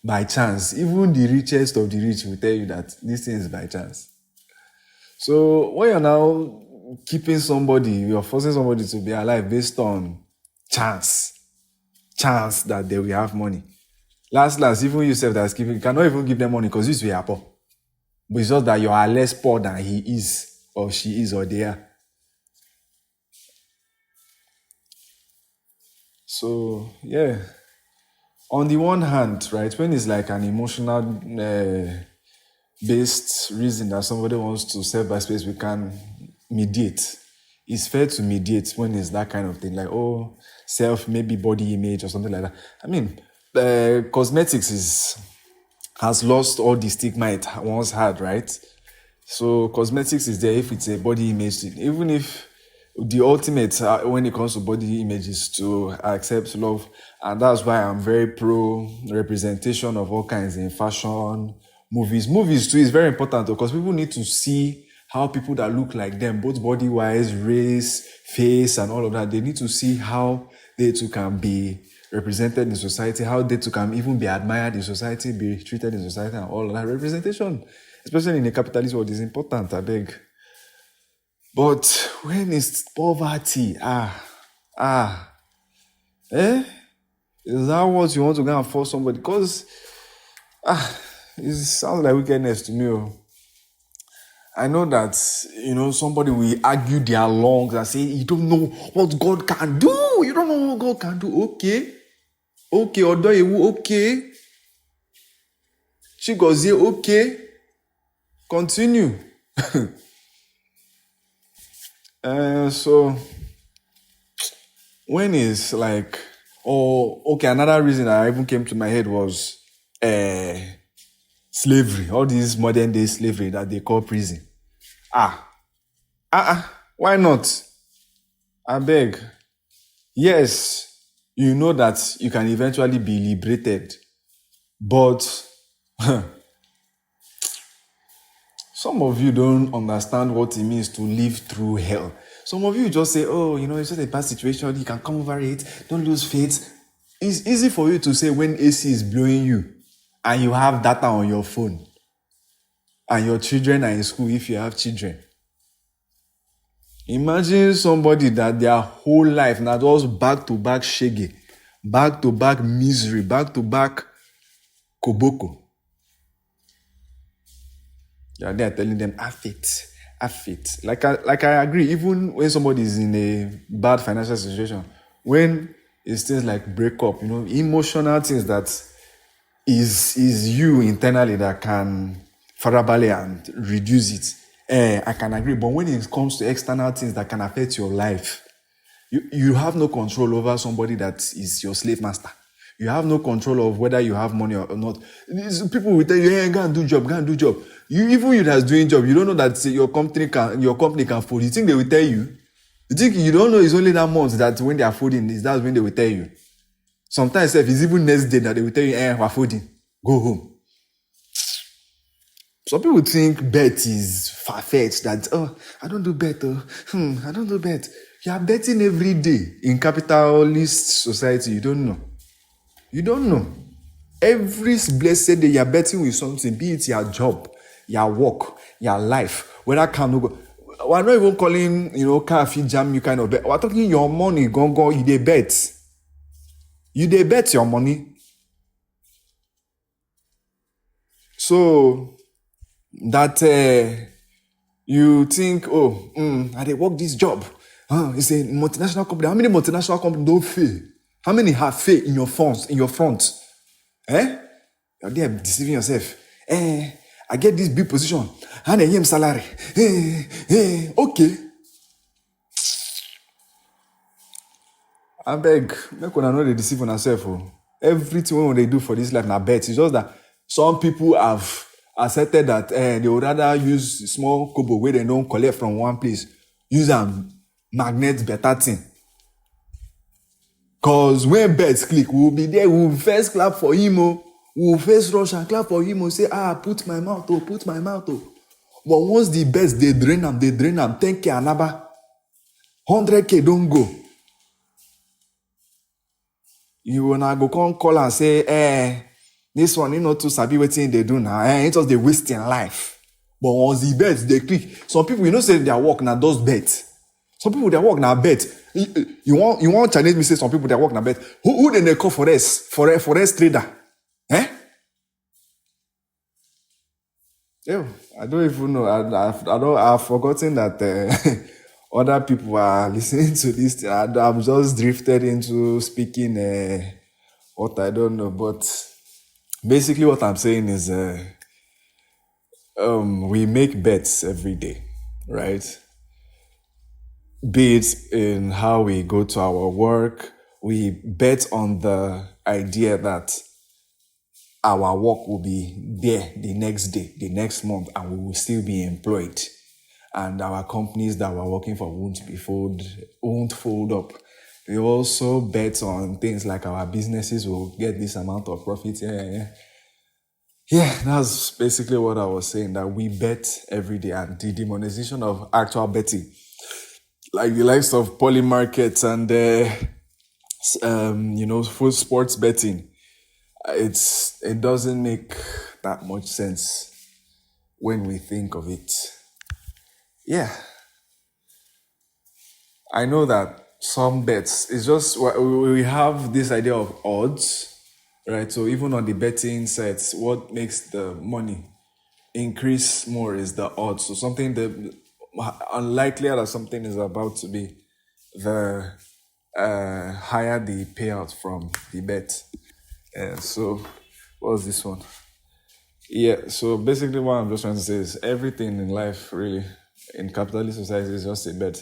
by chance. Even the richest of the rich will tell you that this thing is by chance. So when you're now keeping somebody, you're forcing somebody to be alive based on chance that they will have money. Last, even yourself that's keeping, you cannot even give them money because you are poor. But it's just that you are less poor than he is, or she is, or they are. So, yeah. On the one hand, right, when it's like an emotional based reason that somebody wants to save by space, we can mediate. It's fair to mediate when it's that kind of thing, like, self, maybe body image or something like that. I mean, cosmetics has lost all the stigma it once had, right? So cosmetics is there if it's a body image thing. Even if the ultimate when it comes to body image is to accept love, and that's why I'm very pro representation of all kinds in fashion, movies too is very important because people need to see how people that look like them, both body wise, race, face, and all of that, they need to see how they too can be represented in society, how they too can even be admired in society, be treated in society, and all of that. Representation, especially in the capitalist world, is important, I beg. But when it's poverty, is that what you want to go and force somebody? Because, it sounds like wickedness to me. I know that, somebody will argue their lungs and say, you don't know what God can do. You don't know what God can do. Okay, Odoyewu, okay. Chigozie, okay. Continue. So, when it's like, another reason that even came to my head was slavery, all this modern day slavery that they call prison. Why not? I beg. Yes, you know that you can eventually be liberated, but some of you don't understand what it means to live through hell. Some of you just say, it's just a bad situation, you can come over it, don't lose faith. It's easy for you to say when AC is blowing you and you have data on your phone and your children are in school if you have children. Imagine somebody that their whole life now just back-to-back shege, back-to-back misery, back-to-back koboko. Yeah, they are telling them, have faith. Like I agree, even when somebody is in a bad financial situation, when it's things like breakup, emotional things that is you internally that can farabale and reduce it. I can agree, but when it comes to external things that can affect your life, you have no control over somebody that is your slave master. You have no control of whether you have money or not. People will tell you, hey, go and do job. You that's doing job, you don't know that your company can fold. You think they will tell you? You think you don't know it's only that month that when they are folding, that's when they will tell you. Sometimes it's even next day that they will tell you, we're folding. Go home. Some people think bet is far-fetched, that, I don't do bet, I don't do bet. You are betting every day in capitalist society. You don't know. Every blessed day you are betting with something, be it your job, your work, your life, whether can go. We're not even calling, car fee jam you kind of bet. We're talking your money, go, you dey bet. You dey bet your money. So that you think, I dey work this job. It's a multinational company. How many multinational companies don't fail? How many have failed in your front? You're there deceiving yourself. I get this big position and I him salary. Okay. I beg, make una know they deceive on yourself. Everything when they do for this life na bet. It's just that some people have accepted that they would rather use small kobo where they don't collect from one place, use a magnet better thing. Cause when bets click, we'll be there, we'll first clap for him, we'll first rush and clap for him, say, put my mouth, put my mouth. But once the bets, they drain them, 10K anaba, 100K don't go. You wanna go call and say, this one, too sabi wetin they do now. It was the wasting life. But once the bets, they click. Some people, say their work now those bets. Some people, their work now bet. You want challenge me, say some people, their work now bet. Who then they call forex trader? Yeah, I don't even know. I've forgotten that other people are listening to this. I'm just drifted into speaking what I don't know. But basically what I'm saying is we make bets every day, right? Be it in how we go to our work, we bet on the idea that our work will be there the next day, the next month, and we will still be employed. And our companies that we're working for won't fold up. We also bet on things like our businesses will get this amount of profit. Yeah, that's basically what I was saying, that we bet every day, and the demonization of actual betting, like the likes of Polymarket and full sports betting, it doesn't make that much sense when we think of it. Yeah. I know that some bets, it's just, we have this idea of odds, right? So even on the betting sites, what makes the money increase more is the odds. So something that unlikelier that something is about to be, the higher the payout from the bet. So what was this one? Yeah, so basically what I'm just trying to say is everything in life, really, in capitalist society is just a bet.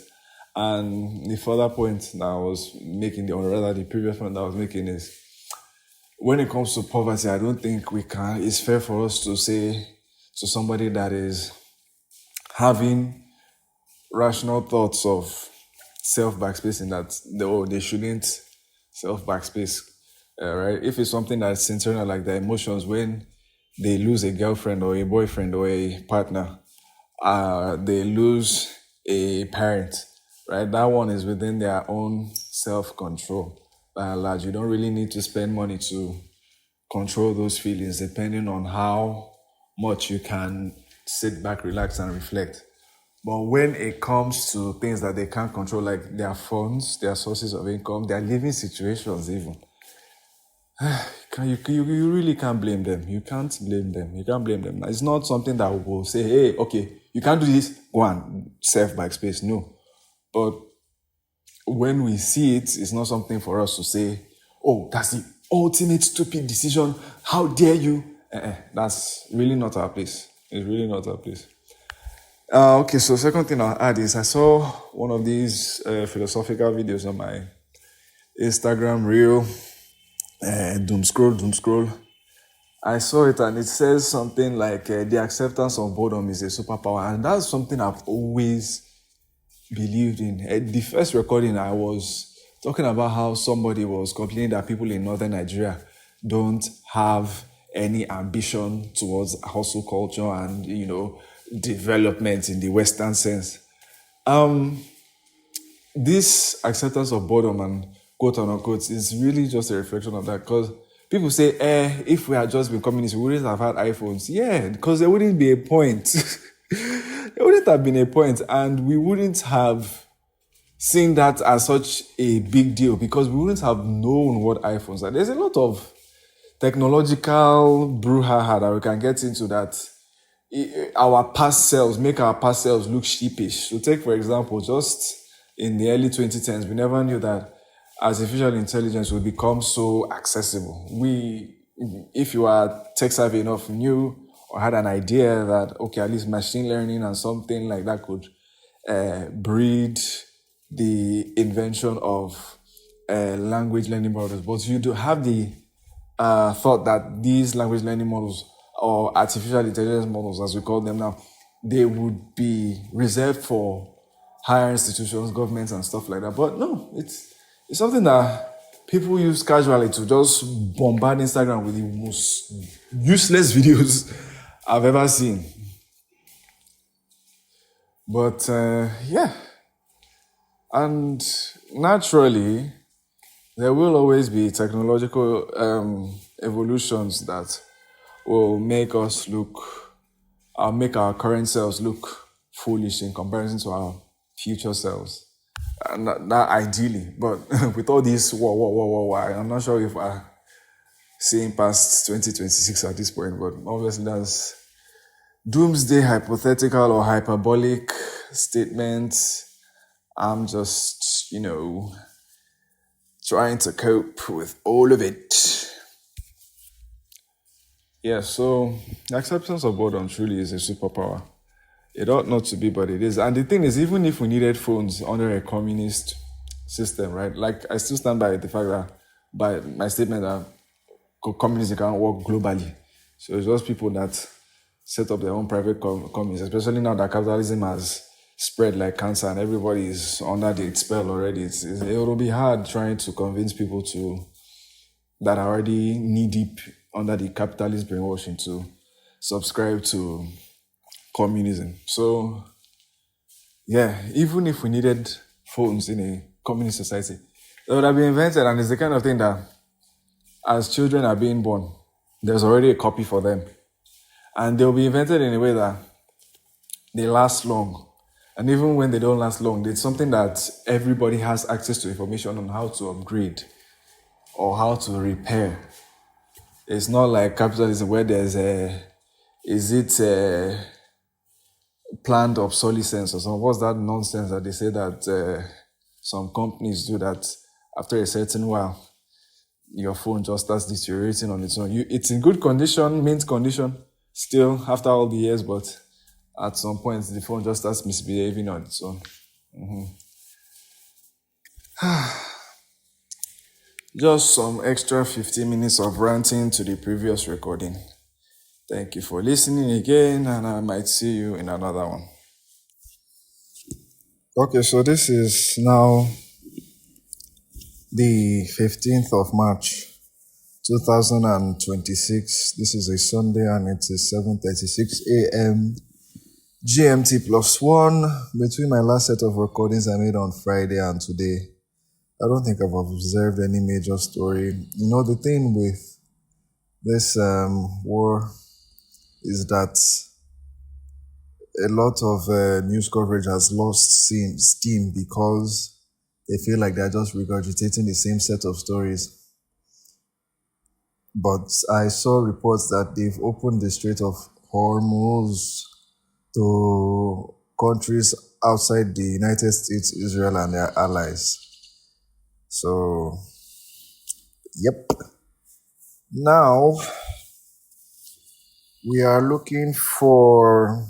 And the further point that I was making, or rather the previous point that I was making, is when it comes to poverty, I don't think it's fair for us to say to somebody that is having rational thoughts of self-backspacing that they shouldn't self-backspace, right? If it's something that's internal, like the emotions when they lose a girlfriend or a boyfriend or a partner, they lose a parent, right? That one is within their own self-control. By and large, you don't really need to spend money to control those feelings, depending on how much you can sit back, relax, and reflect. But when it comes to things that they can't control, like their funds, their sources of income, their living situations even, you really can't blame them. You can't blame them. It's not something that will say, hey, okay, you can't do this, go and self-backspace. No. But when we see it, it's not something for us to say, oh, that's the ultimate stupid decision. How dare you? That's really not our place. It's really not our place. Okay, so second thing I'll add is I saw one of these philosophical videos on my Instagram reel. Doom scroll. I saw it and it says something like the acceptance of boredom is a superpower, and that's something I've always believed in. The first recording, I was talking about how somebody was complaining that people in northern Nigeria don't have any ambition towards hustle culture and development in the Western sense. This acceptance of boredom and quote unquote is really just a reflection of that, because people say, if we had just been communists, we wouldn't have had iPhones. Yeah, because there wouldn't be a point. There wouldn't have been a point, and we wouldn't have seen that as such a big deal, because we wouldn't have known what iPhones are. There's a lot of technological brouhaha that we can get into that our past selves look sheepish. So take, for example, just in the early 2010s, we never knew that artificial intelligence would become so accessible. We if you are tech savvy enough, knew or had an idea that, okay, at least machine learning and something like that could breed the invention of language learning models. But you do have the thought that these language learning models or artificial intelligence models, as we call them now, they would be reserved for higher institutions, governments, and stuff like that. But no, it's something that people use casually to just bombard Instagram with the most useless videos I've ever seen. But yeah, and naturally, there will always be technological evolutions that will make us make our current selves look foolish in comparison to our future selves. And that ideally, but with all this I'm not sure if we're seeing past 2026 at this point, but obviously that's doomsday hypothetical or hyperbolic statements. I'm just, trying to cope with all of it. Yeah, so acceptance of boredom truly is a superpower. It ought not to be, but it is. And the thing is, even if we needed phones under a communist system, right? Like, I still stand by the fact that, by my statement that communism can't work globally. So it's just people that set up their own private companies, especially now that capitalism has spread like cancer and everybody is under the spell already. It will be hard trying to convince people that are already knee-deep under the capitalist brainwashing to subscribe to communism. So, yeah, even if we needed phones in a communist society, they would have been invented, and it's the kind of thing that as children are being born, there's already a copy for them. And they'll be invented in a way that they last long. And even when they don't last long, it's something that everybody has access to information on how to upgrade or how to repair. It's not like capitalism where there's planned obsolescence or something. What's that nonsense that they say that some companies do, that after a certain while, your phone just starts deteriorating on its own. It's in good condition, mint condition, still after all the years, but at some point the phone just starts misbehaving on its own. Just some extra 15 minutes of ranting to the previous recording. Thank you for listening again, and I might see you in another one. Okay, so this is now the 15th of March, 2026. This is a Sunday and it is 7:36 a.m. GMT +1. Between my last set of recordings I made on Friday and today, I don't think I've observed any major story. The thing with this war is that a lot of news coverage has lost steam because they feel like they're just regurgitating the same set of stories. But I saw reports that they've opened the Strait of Hormuz to countries outside the United States, Israel, and their allies. So, yep. Now, we are looking for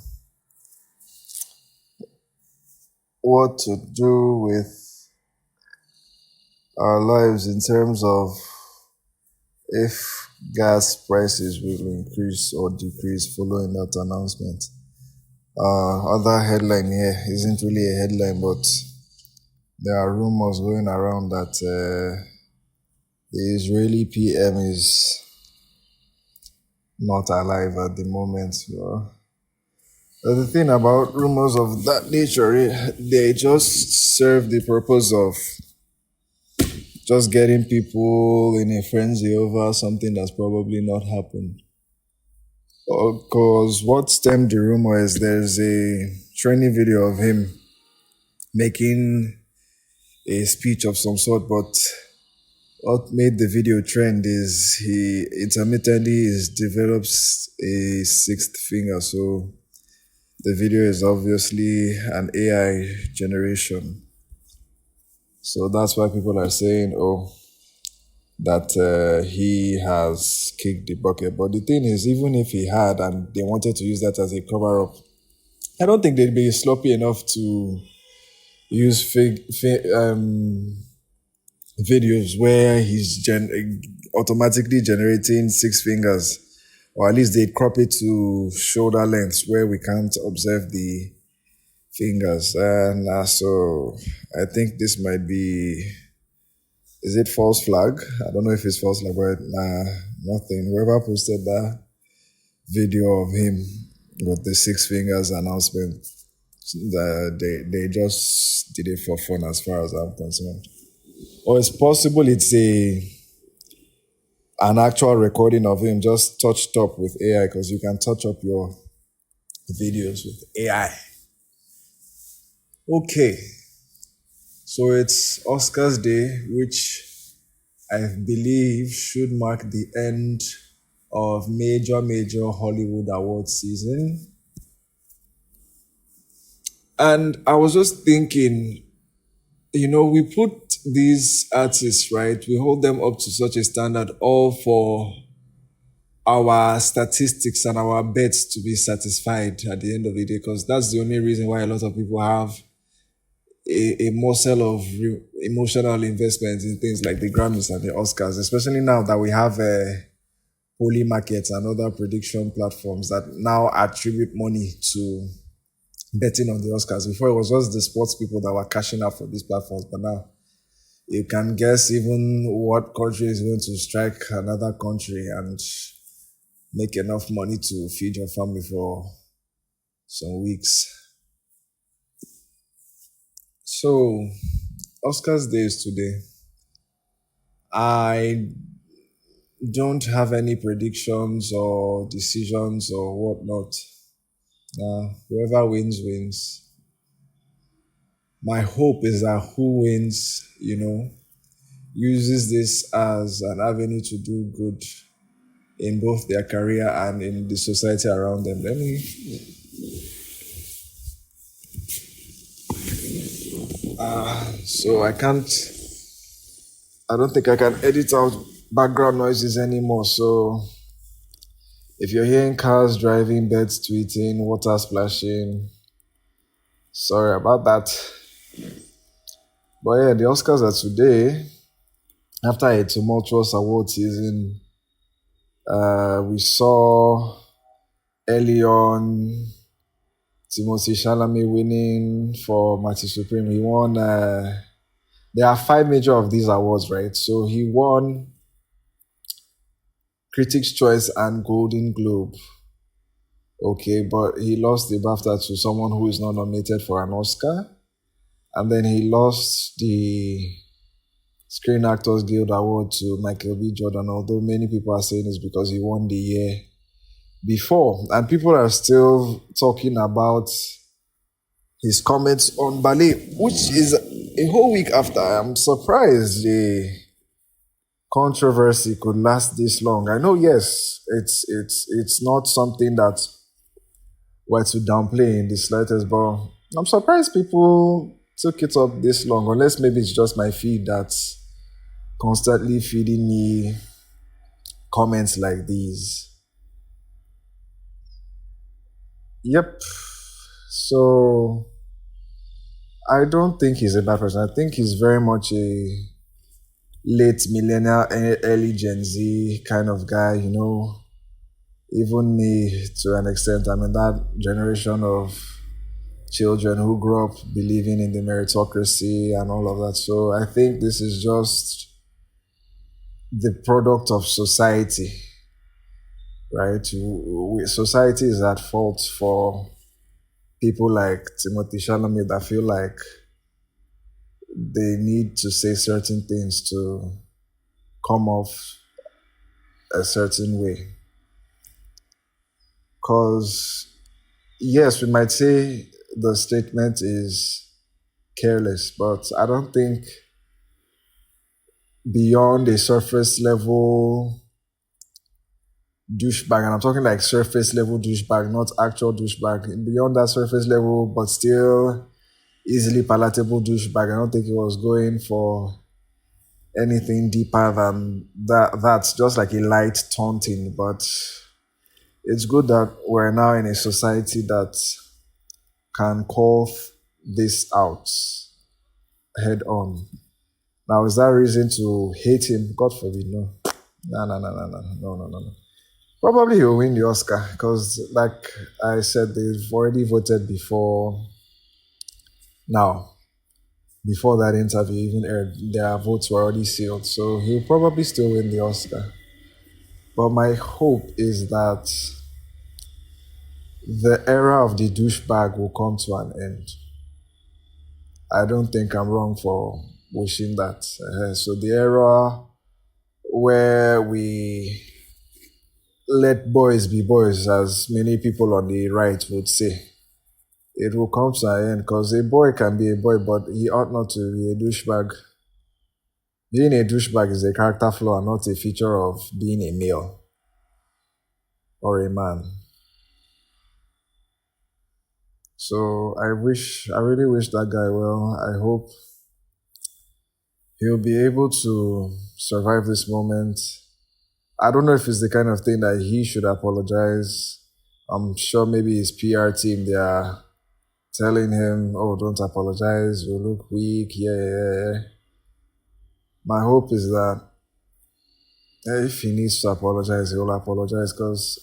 what to do with our lives in terms of if gas prices will increase or decrease following that announcement. Other headline here isn't really a headline, but there are rumors going around that the Israeli PM is not alive at the moment. The thing about rumors of that nature, they just serve the purpose of just getting people in a frenzy over something that's probably not happened. Because what stemmed the rumor is there's a training video of him making a speech of some sort, but what made the video trend is he intermittently develops a sixth finger. So the video is obviously an AI generation. So that's why people are saying, oh, that he has kicked the bucket. But the thing is, even if he had and they wanted to use that as a cover up, I don't think they'd be sloppy enough to use videos where he's automatically generating six fingers, or at least they crop it to shoulder length where we can't observe the fingers. And so I think this might be, is it false flag? I don't know if it's false flag, but nothing. Whoever posted that video of him with the six fingers announcement, they just did it for fun as far as I'm concerned. Or it's possible it's an actual recording of him just touched up with AI, because you can touch up your videos with AI. Okay, so it's Oscars Day, which I believe should mark the end of major Hollywood awards season. And I was just thinking, we put these artists, right? We hold them up to such a standard, all for our statistics and our bets to be satisfied at the end of the day, because that's the only reason why a lot of people have a morsel of emotional investment in things like the Grammys and the Oscars, especially now that we have Poly Markets and other prediction platforms that now attribute money to betting on the Oscars. Before, it was just the sports people that were cashing out for these platforms, but now you can guess even what country is going to strike another country and make enough money to feed your family for some weeks. So, Oscars Day is today. I don't have any predictions or decisions or whatnot. Whoever wins, wins. My hope is that who wins, uses this as an avenue to do good in both their career and in the society around them. So I don't think I can edit out background noises anymore. So if you're hearing cars driving, birds tweeting, water splashing, sorry about that. But yeah, the Oscars are today. After a tumultuous award season, we saw early on Timothée Chalamet winning for Marty Supreme. He won, there are 5 major of these awards, right? So he won Critics' Choice and Golden Globe. Okay, but he lost the BAFTA to someone who is not nominated for an Oscar. And then he lost the Screen Actors Guild Award to Michael B. Jordan, although many people are saying it's because he won the year before. And people are still talking about his comments on ballet, which is a whole week after. I'm surprised the controversy could last this long. I know, yes, it's not something that we're to downplay in the slightest, but I'm surprised people took it up this long, unless maybe it's just my feed that's constantly feeding me comments like these. Yep. So I don't think he's a bad person. I think he's very much a late millennial, early Gen Z kind of guy, Even me, to an extent, I'm in that generation of children who grew up believing in the meritocracy and all of that. So I think this is just the product of society, right? Society is at fault for people like Timothée Chalamet that feel like they need to say certain things to come off a certain way. Because, yes, we might say the statement is careless, but I don't think beyond a surface level douchebag, and I'm talking like surface level douchebag, not actual douchebag, beyond that surface level, but still easily palatable douchebag, I don't think he was going for anything deeper than that. That's just like a light taunting, but it's good that we're now in a society that can call this out head on. Now, is that reason to hate him? God forbid, no. No, no, no, no, no, no, no, no, no. Probably he'll win the Oscar because, like I said, they've already voted before now. Before that interview even aired, their votes were already sealed. So he'll probably still win the Oscar. But my hope is that the era of the douchebag will come to an end. I don't think I'm wrong for wishing that. So the era where we let boys be boys, as many people on the right would say, it will come to an end because a boy can be a boy, but he ought not to be a douchebag. Being a douchebag is a character flaw and not a feature of being a male or a man. So I really wish that guy well. I hope he'll be able to survive this moment. I don't know if it's the kind of thing that he should apologize. I'm sure maybe his PR team, they are telling him, oh, don't apologize, you look weak, yeah. My hope is that if he needs to apologize, he'll apologize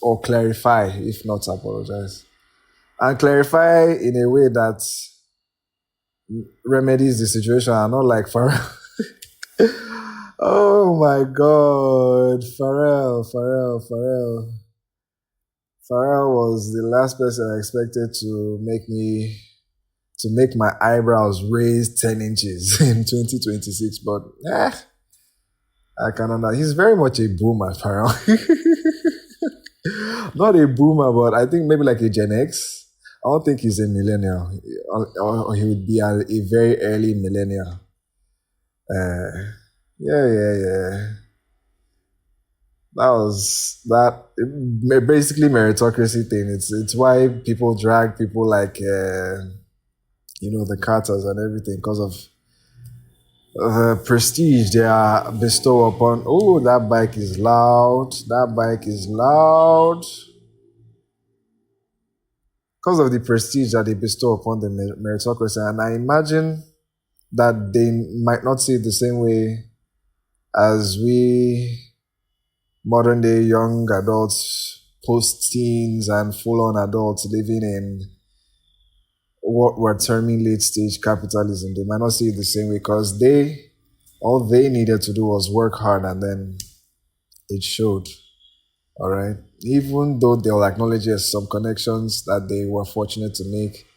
or clarify, if not apologize. And clarify in a way that remedies the situation and not like Pharrell. Oh my God, Pharrell. Pharrell was the last person I expected to make my eyebrows raise 10 inches in 2026, but I can understand. He's very much a boomer, Pharrell. Not a boomer, but I think maybe like a Gen X. I don't think he's a millennial, or he would be a very early millennial. Yeah. That was basically meritocracy thing. It's why people drag people like the Carters and everything because of the prestige they are bestow upon. Oh, that bike is loud. Because of the prestige that they bestow upon the meritocracy, and I imagine that they might not see it the same way as we modern day young adults, post teens, and full on adults living in what we're terming late stage capitalism. They might not see it the same way because all they needed to do was work hard and then it showed. All right. Even though they'll acknowledge yes, some connections that they were fortunate to make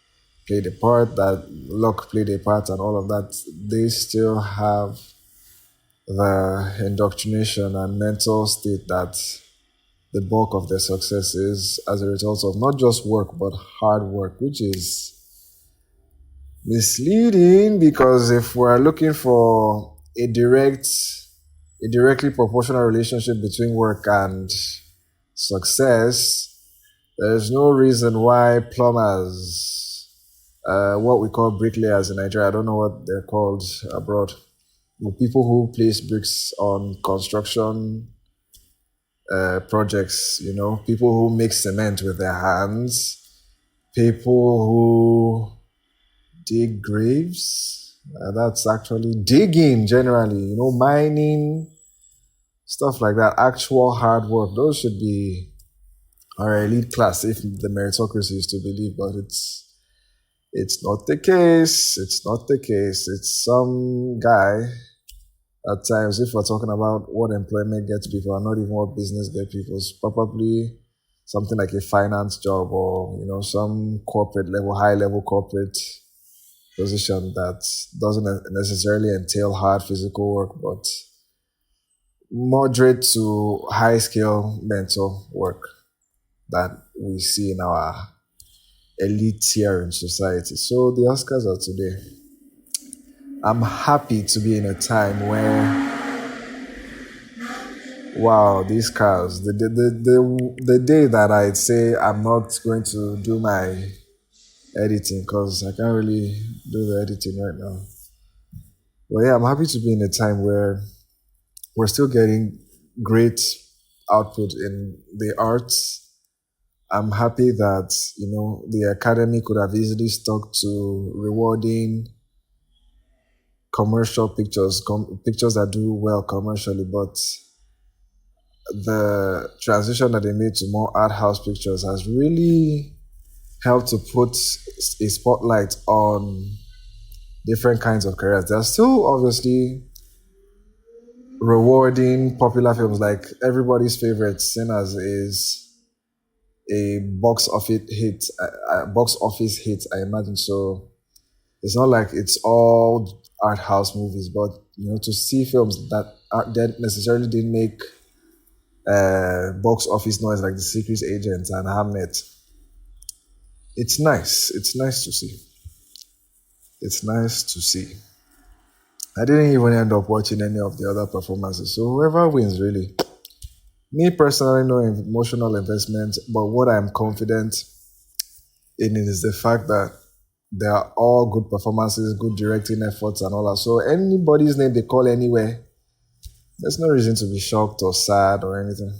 played a part, that luck played a part, and all of that, they still have the indoctrination and mental state that the bulk of their success is as a result of not just work but hard work, which is misleading because if we're looking for a directly proportional relationship between work and success, there's no reason why plumbers, what we call bricklayers in Nigeria, I don't know what they're called abroad, people who place bricks on construction projects, people who make cement with their hands, people who dig graves. That's actually digging generally, mining, stuff like that, actual hard work. Those should be our elite class if the meritocracy is to believe, but it's not the case. It's some guy. At times, if we're talking about what employment gets people and not even what business gets people, it's probably something like a finance job or, some corporate level, high level corporate position that doesn't necessarily entail hard physical work, but moderate to high scale mental work that we see in our elite tier in society. So the Oscars are today. I'm happy to be in a time where, wow, these cars, the day that I'd say I'm not going to do my editing because I can't really do the editing right now. But yeah, I'm happy to be in a time where we're still getting great output in the arts. I'm happy that the academy could have easily stuck to rewarding commercial pictures, pictures that do well commercially, but the transition that they made to more art house pictures has really helped to put a spotlight on different kinds of careers. They're still obviously rewarding popular films, like everybody's favorite Sinners is a box office hit, I imagine. So it's not like it's all art house movies, but to see films that necessarily didn't make box office noise, like The Secret Agent and Hamnet, it's nice. It's nice to see. It's nice to see. I didn't even end up watching any of the other performances. So whoever wins, really. Me personally, no emotional investment, but what I'm confident in is the fact that they are all good performances, good directing efforts, and all that. So anybody's name they call anywhere, there's no reason to be shocked or sad or anything.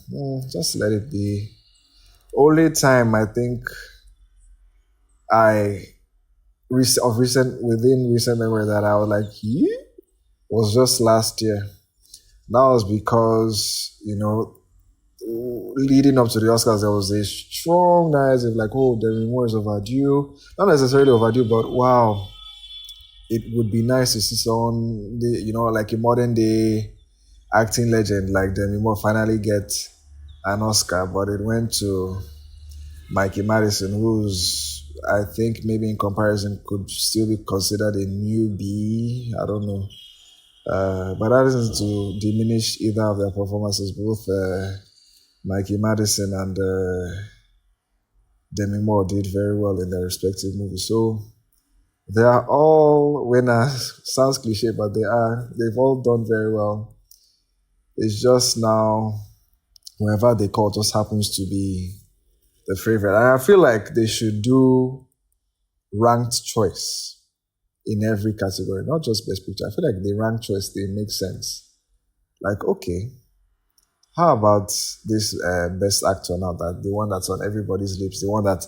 Just let it be. Only time I think within recent memory that I was like, yeah, was just last year. That was because, leading up to the Oscars, there was a strong narrative like, oh, Demi Moore is overdue. Not necessarily overdue, but wow, it would be nice to see someone, like a modern day acting legend like Demi Moore finally get an Oscar. But it went to Mikey Madison, who's, I think, maybe in comparison could still be considered a newbie. I don't know. But that isn't to diminish either of their performances. Both Mikey Madison and Demi Moore did very well in their respective movies. So they are all winners. Sounds cliche, but they are. They've all done very well. It's just now, whoever they call just happens to be the favorite. And I feel like they should do ranked choice in every category, not just best picture. I feel like the ranked choice, they make sense. Like, okay, how about this best actor now, that the one that's on everybody's lips, the one that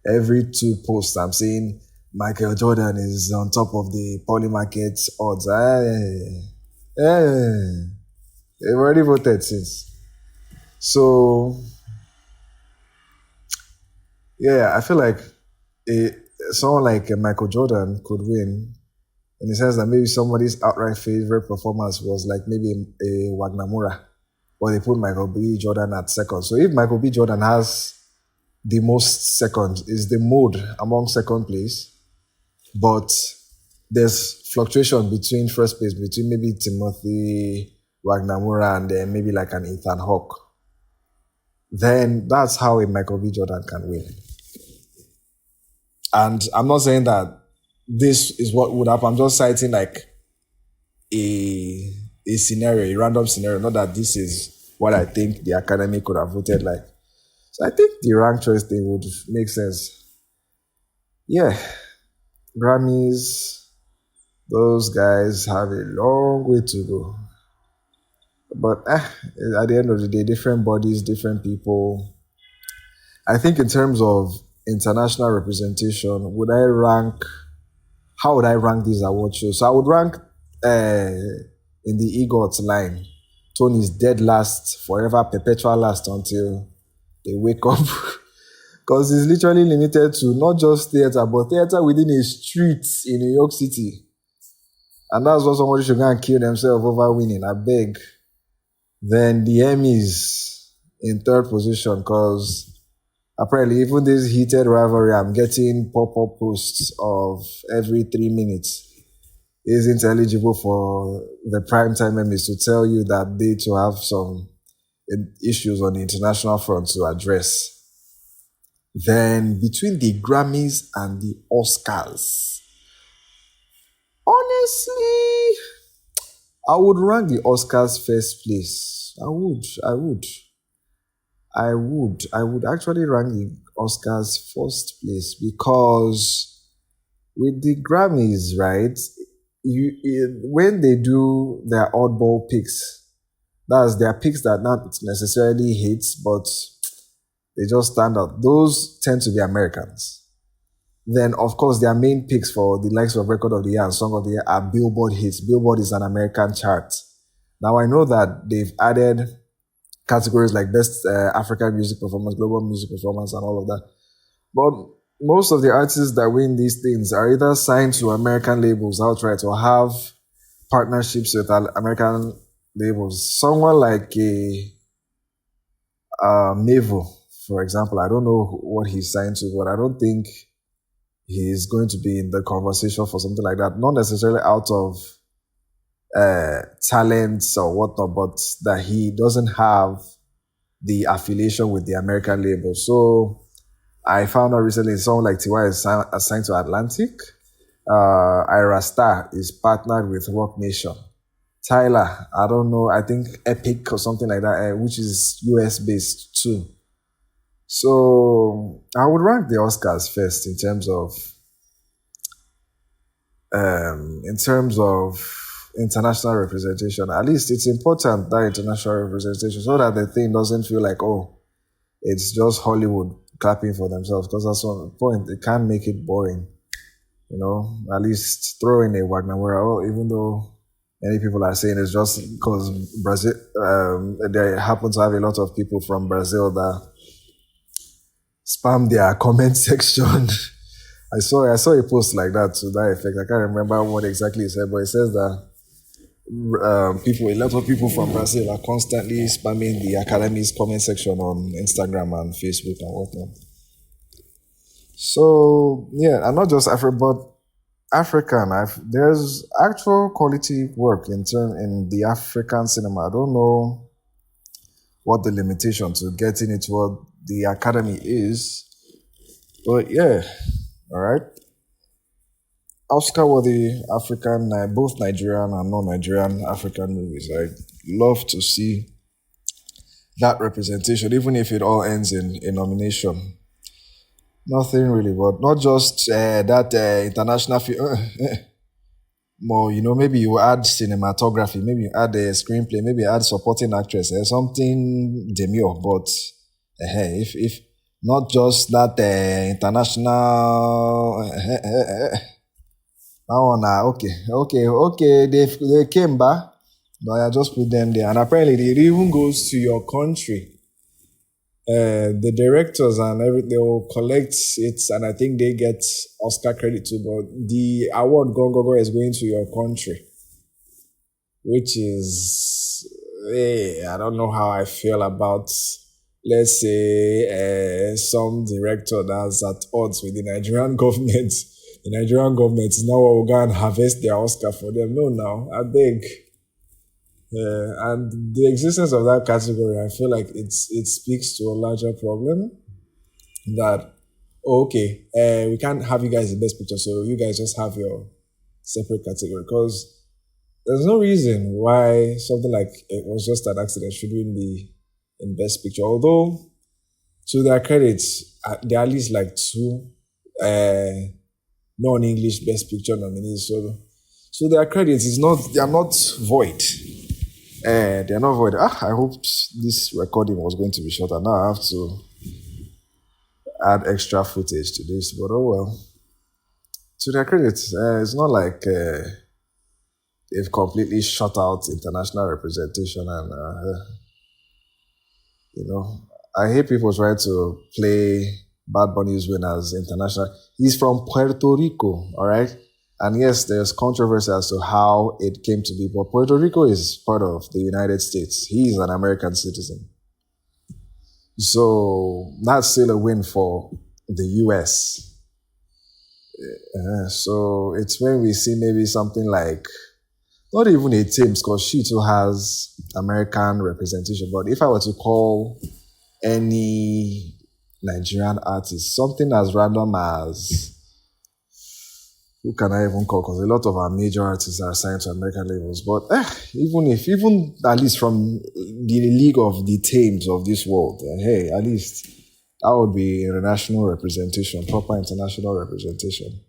every two posts I'm saying Michael Jordan is on top of the Polymarket odds. They've already voted since. So yeah, I feel like someone like Michael Jordan could win, in the sense that maybe somebody's outright favorite performance was like maybe a Wagnamura, or they put Michael B. Jordan at second. So if Michael B. Jordan has the most second, is the mode among second place, but there's fluctuation between first place, between maybe Timothy Wagnamura and then maybe like an Ethan Hawke, then that's how a Michael B. Jordan can win. And I'm not saying that this is what would happen. I'm just citing like a scenario, a random scenario, not that this is what I think the Academy could have voted like. So I think the rank choice thing would make sense. Yeah, Grammys, those guys have a long way to go. But at the end of the day, different bodies, different people. I think in terms of international representation, how would I rank these award shows? So I would rank in the EGOT line. Tony's dead last, forever, perpetual last until they wake up. Because it's literally limited to not just theater, but theater within a street in New York City. And that's what somebody should go and kill themselves over winning, I beg. Then the Emmys in third position, because apparently even this heated rivalry, I'm getting pop-up posts of every 3 minutes, isn't eligible for the primetime Emmys, to tell you that they too have some issues on the international front to address. Then between the Grammys and the Oscars, honestly, I would rank the Oscars first place. I would actually rank the Oscars first place, because with the Grammys, right, when they do their oddball picks, That's their picks that not necessarily hits, but they just stand out. Those tend to be Americans. Then, of course, their main picks for the likes of Record of the Year and Song of the Year are Billboard hits. Billboard is an American chart. Now, I know that they've added categories like Best African Music Performance, Global Music Performance, and all of that. But most of the artists that win these things are either signed to American labels outright or have partnerships with American labels. Someone like a Mavo, for example, I don't know what he's signed to, but I don't think he's going to be in the conversation for something like that. Not necessarily out of talents or whatnot, but that he doesn't have the affiliation with the American label. So I found out recently someone like Tiwa is assigned to Atlantic. Ira Star is partnered with Rock Nation. Tyler, I don't know, I think Epic or something like that, which is US based too. So I would rank the Oscars first in terms of international representation. At least it's important that international representation so that the thing doesn't feel like, oh, it's just Hollywood clapping for themselves, because at some point it can make it boring. You know, at least throw in a Wagner Wera, even though many people are saying it's just because Brazil, they happen to have a lot of people from Brazil that spam their comment section. I saw a post like that to that effect. I can't remember what exactly it said, but it says that a lot of people from Brazil are constantly spamming the Academy's comment section on Instagram and Facebook and whatnot. So yeah, and not just African. There's actual quality work in the African cinema. I don't know what the limitation to getting it what the Academy is, but yeah, all right. Oscar-worthy African, both Nigerian and non-Nigerian African movies. I love to see that representation, even if it all ends in a nomination. Nothing really, but not just that international more, maybe you add cinematography, maybe you add a screenplay, maybe add supporting actress, something demure, but if not just that international, that one, okay, they came back, but I just put them there, and apparently it even goes to your country. The directors and everything, they will collect it, and I think they get Oscar credit too, but the award Go is going to your country, which is, I don't know how I feel about, let's say, some director that's at odds with the Nigerian government. The Nigerian government is now will go and harvest their Oscar for them. No, now, I beg. And the existence of that category, I feel like it speaks to a larger problem that, we can't have you guys in Best Picture, so you guys just have your separate category, because there's no reason why something like It Was Just an Accident shouldn't be in Best Picture. Although, to their credits, there are at least like two non-English Best Picture nominees. So their credits they are not void. They're not void. I hope this recording was going to be shorter. Now I have to add extra footage to this, but oh well. To their credits, it's not like they've completely shut out international representation, and I hate people trying to play Bad Bunny's win as international. He's from Puerto Rico, all right? And yes, there's controversy as to how it came to be, but Puerto Rico is part of the United States. He is an American citizen. So that's still a win for the US. So it's when we see maybe something like, not even a Thames, because she too has American representation, but if I were to call any Nigerian artist, something as random as, who can I even call? Because a lot of our major artists are signed to American labels. But even at least from the league of the Thames of this world, at least that would be international representation, proper international representation.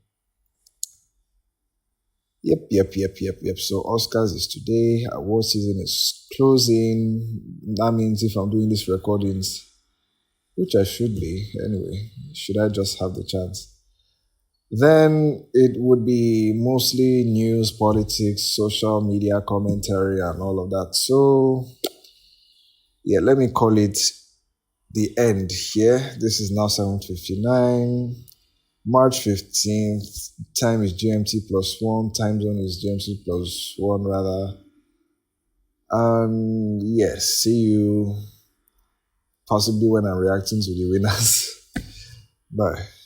Yep. So Oscars is today. Award season is closing. That means if I'm doing these recordings, which I should be anyway, should I just have the chance? Then it would be mostly news, politics, social media commentary, and all of that. So yeah, let me call it the end here. This is now 7:59. March 15th, time is GMT plus one, time zone is GMT plus one rather. And yes, see you possibly when I'm reacting to the winners. Bye.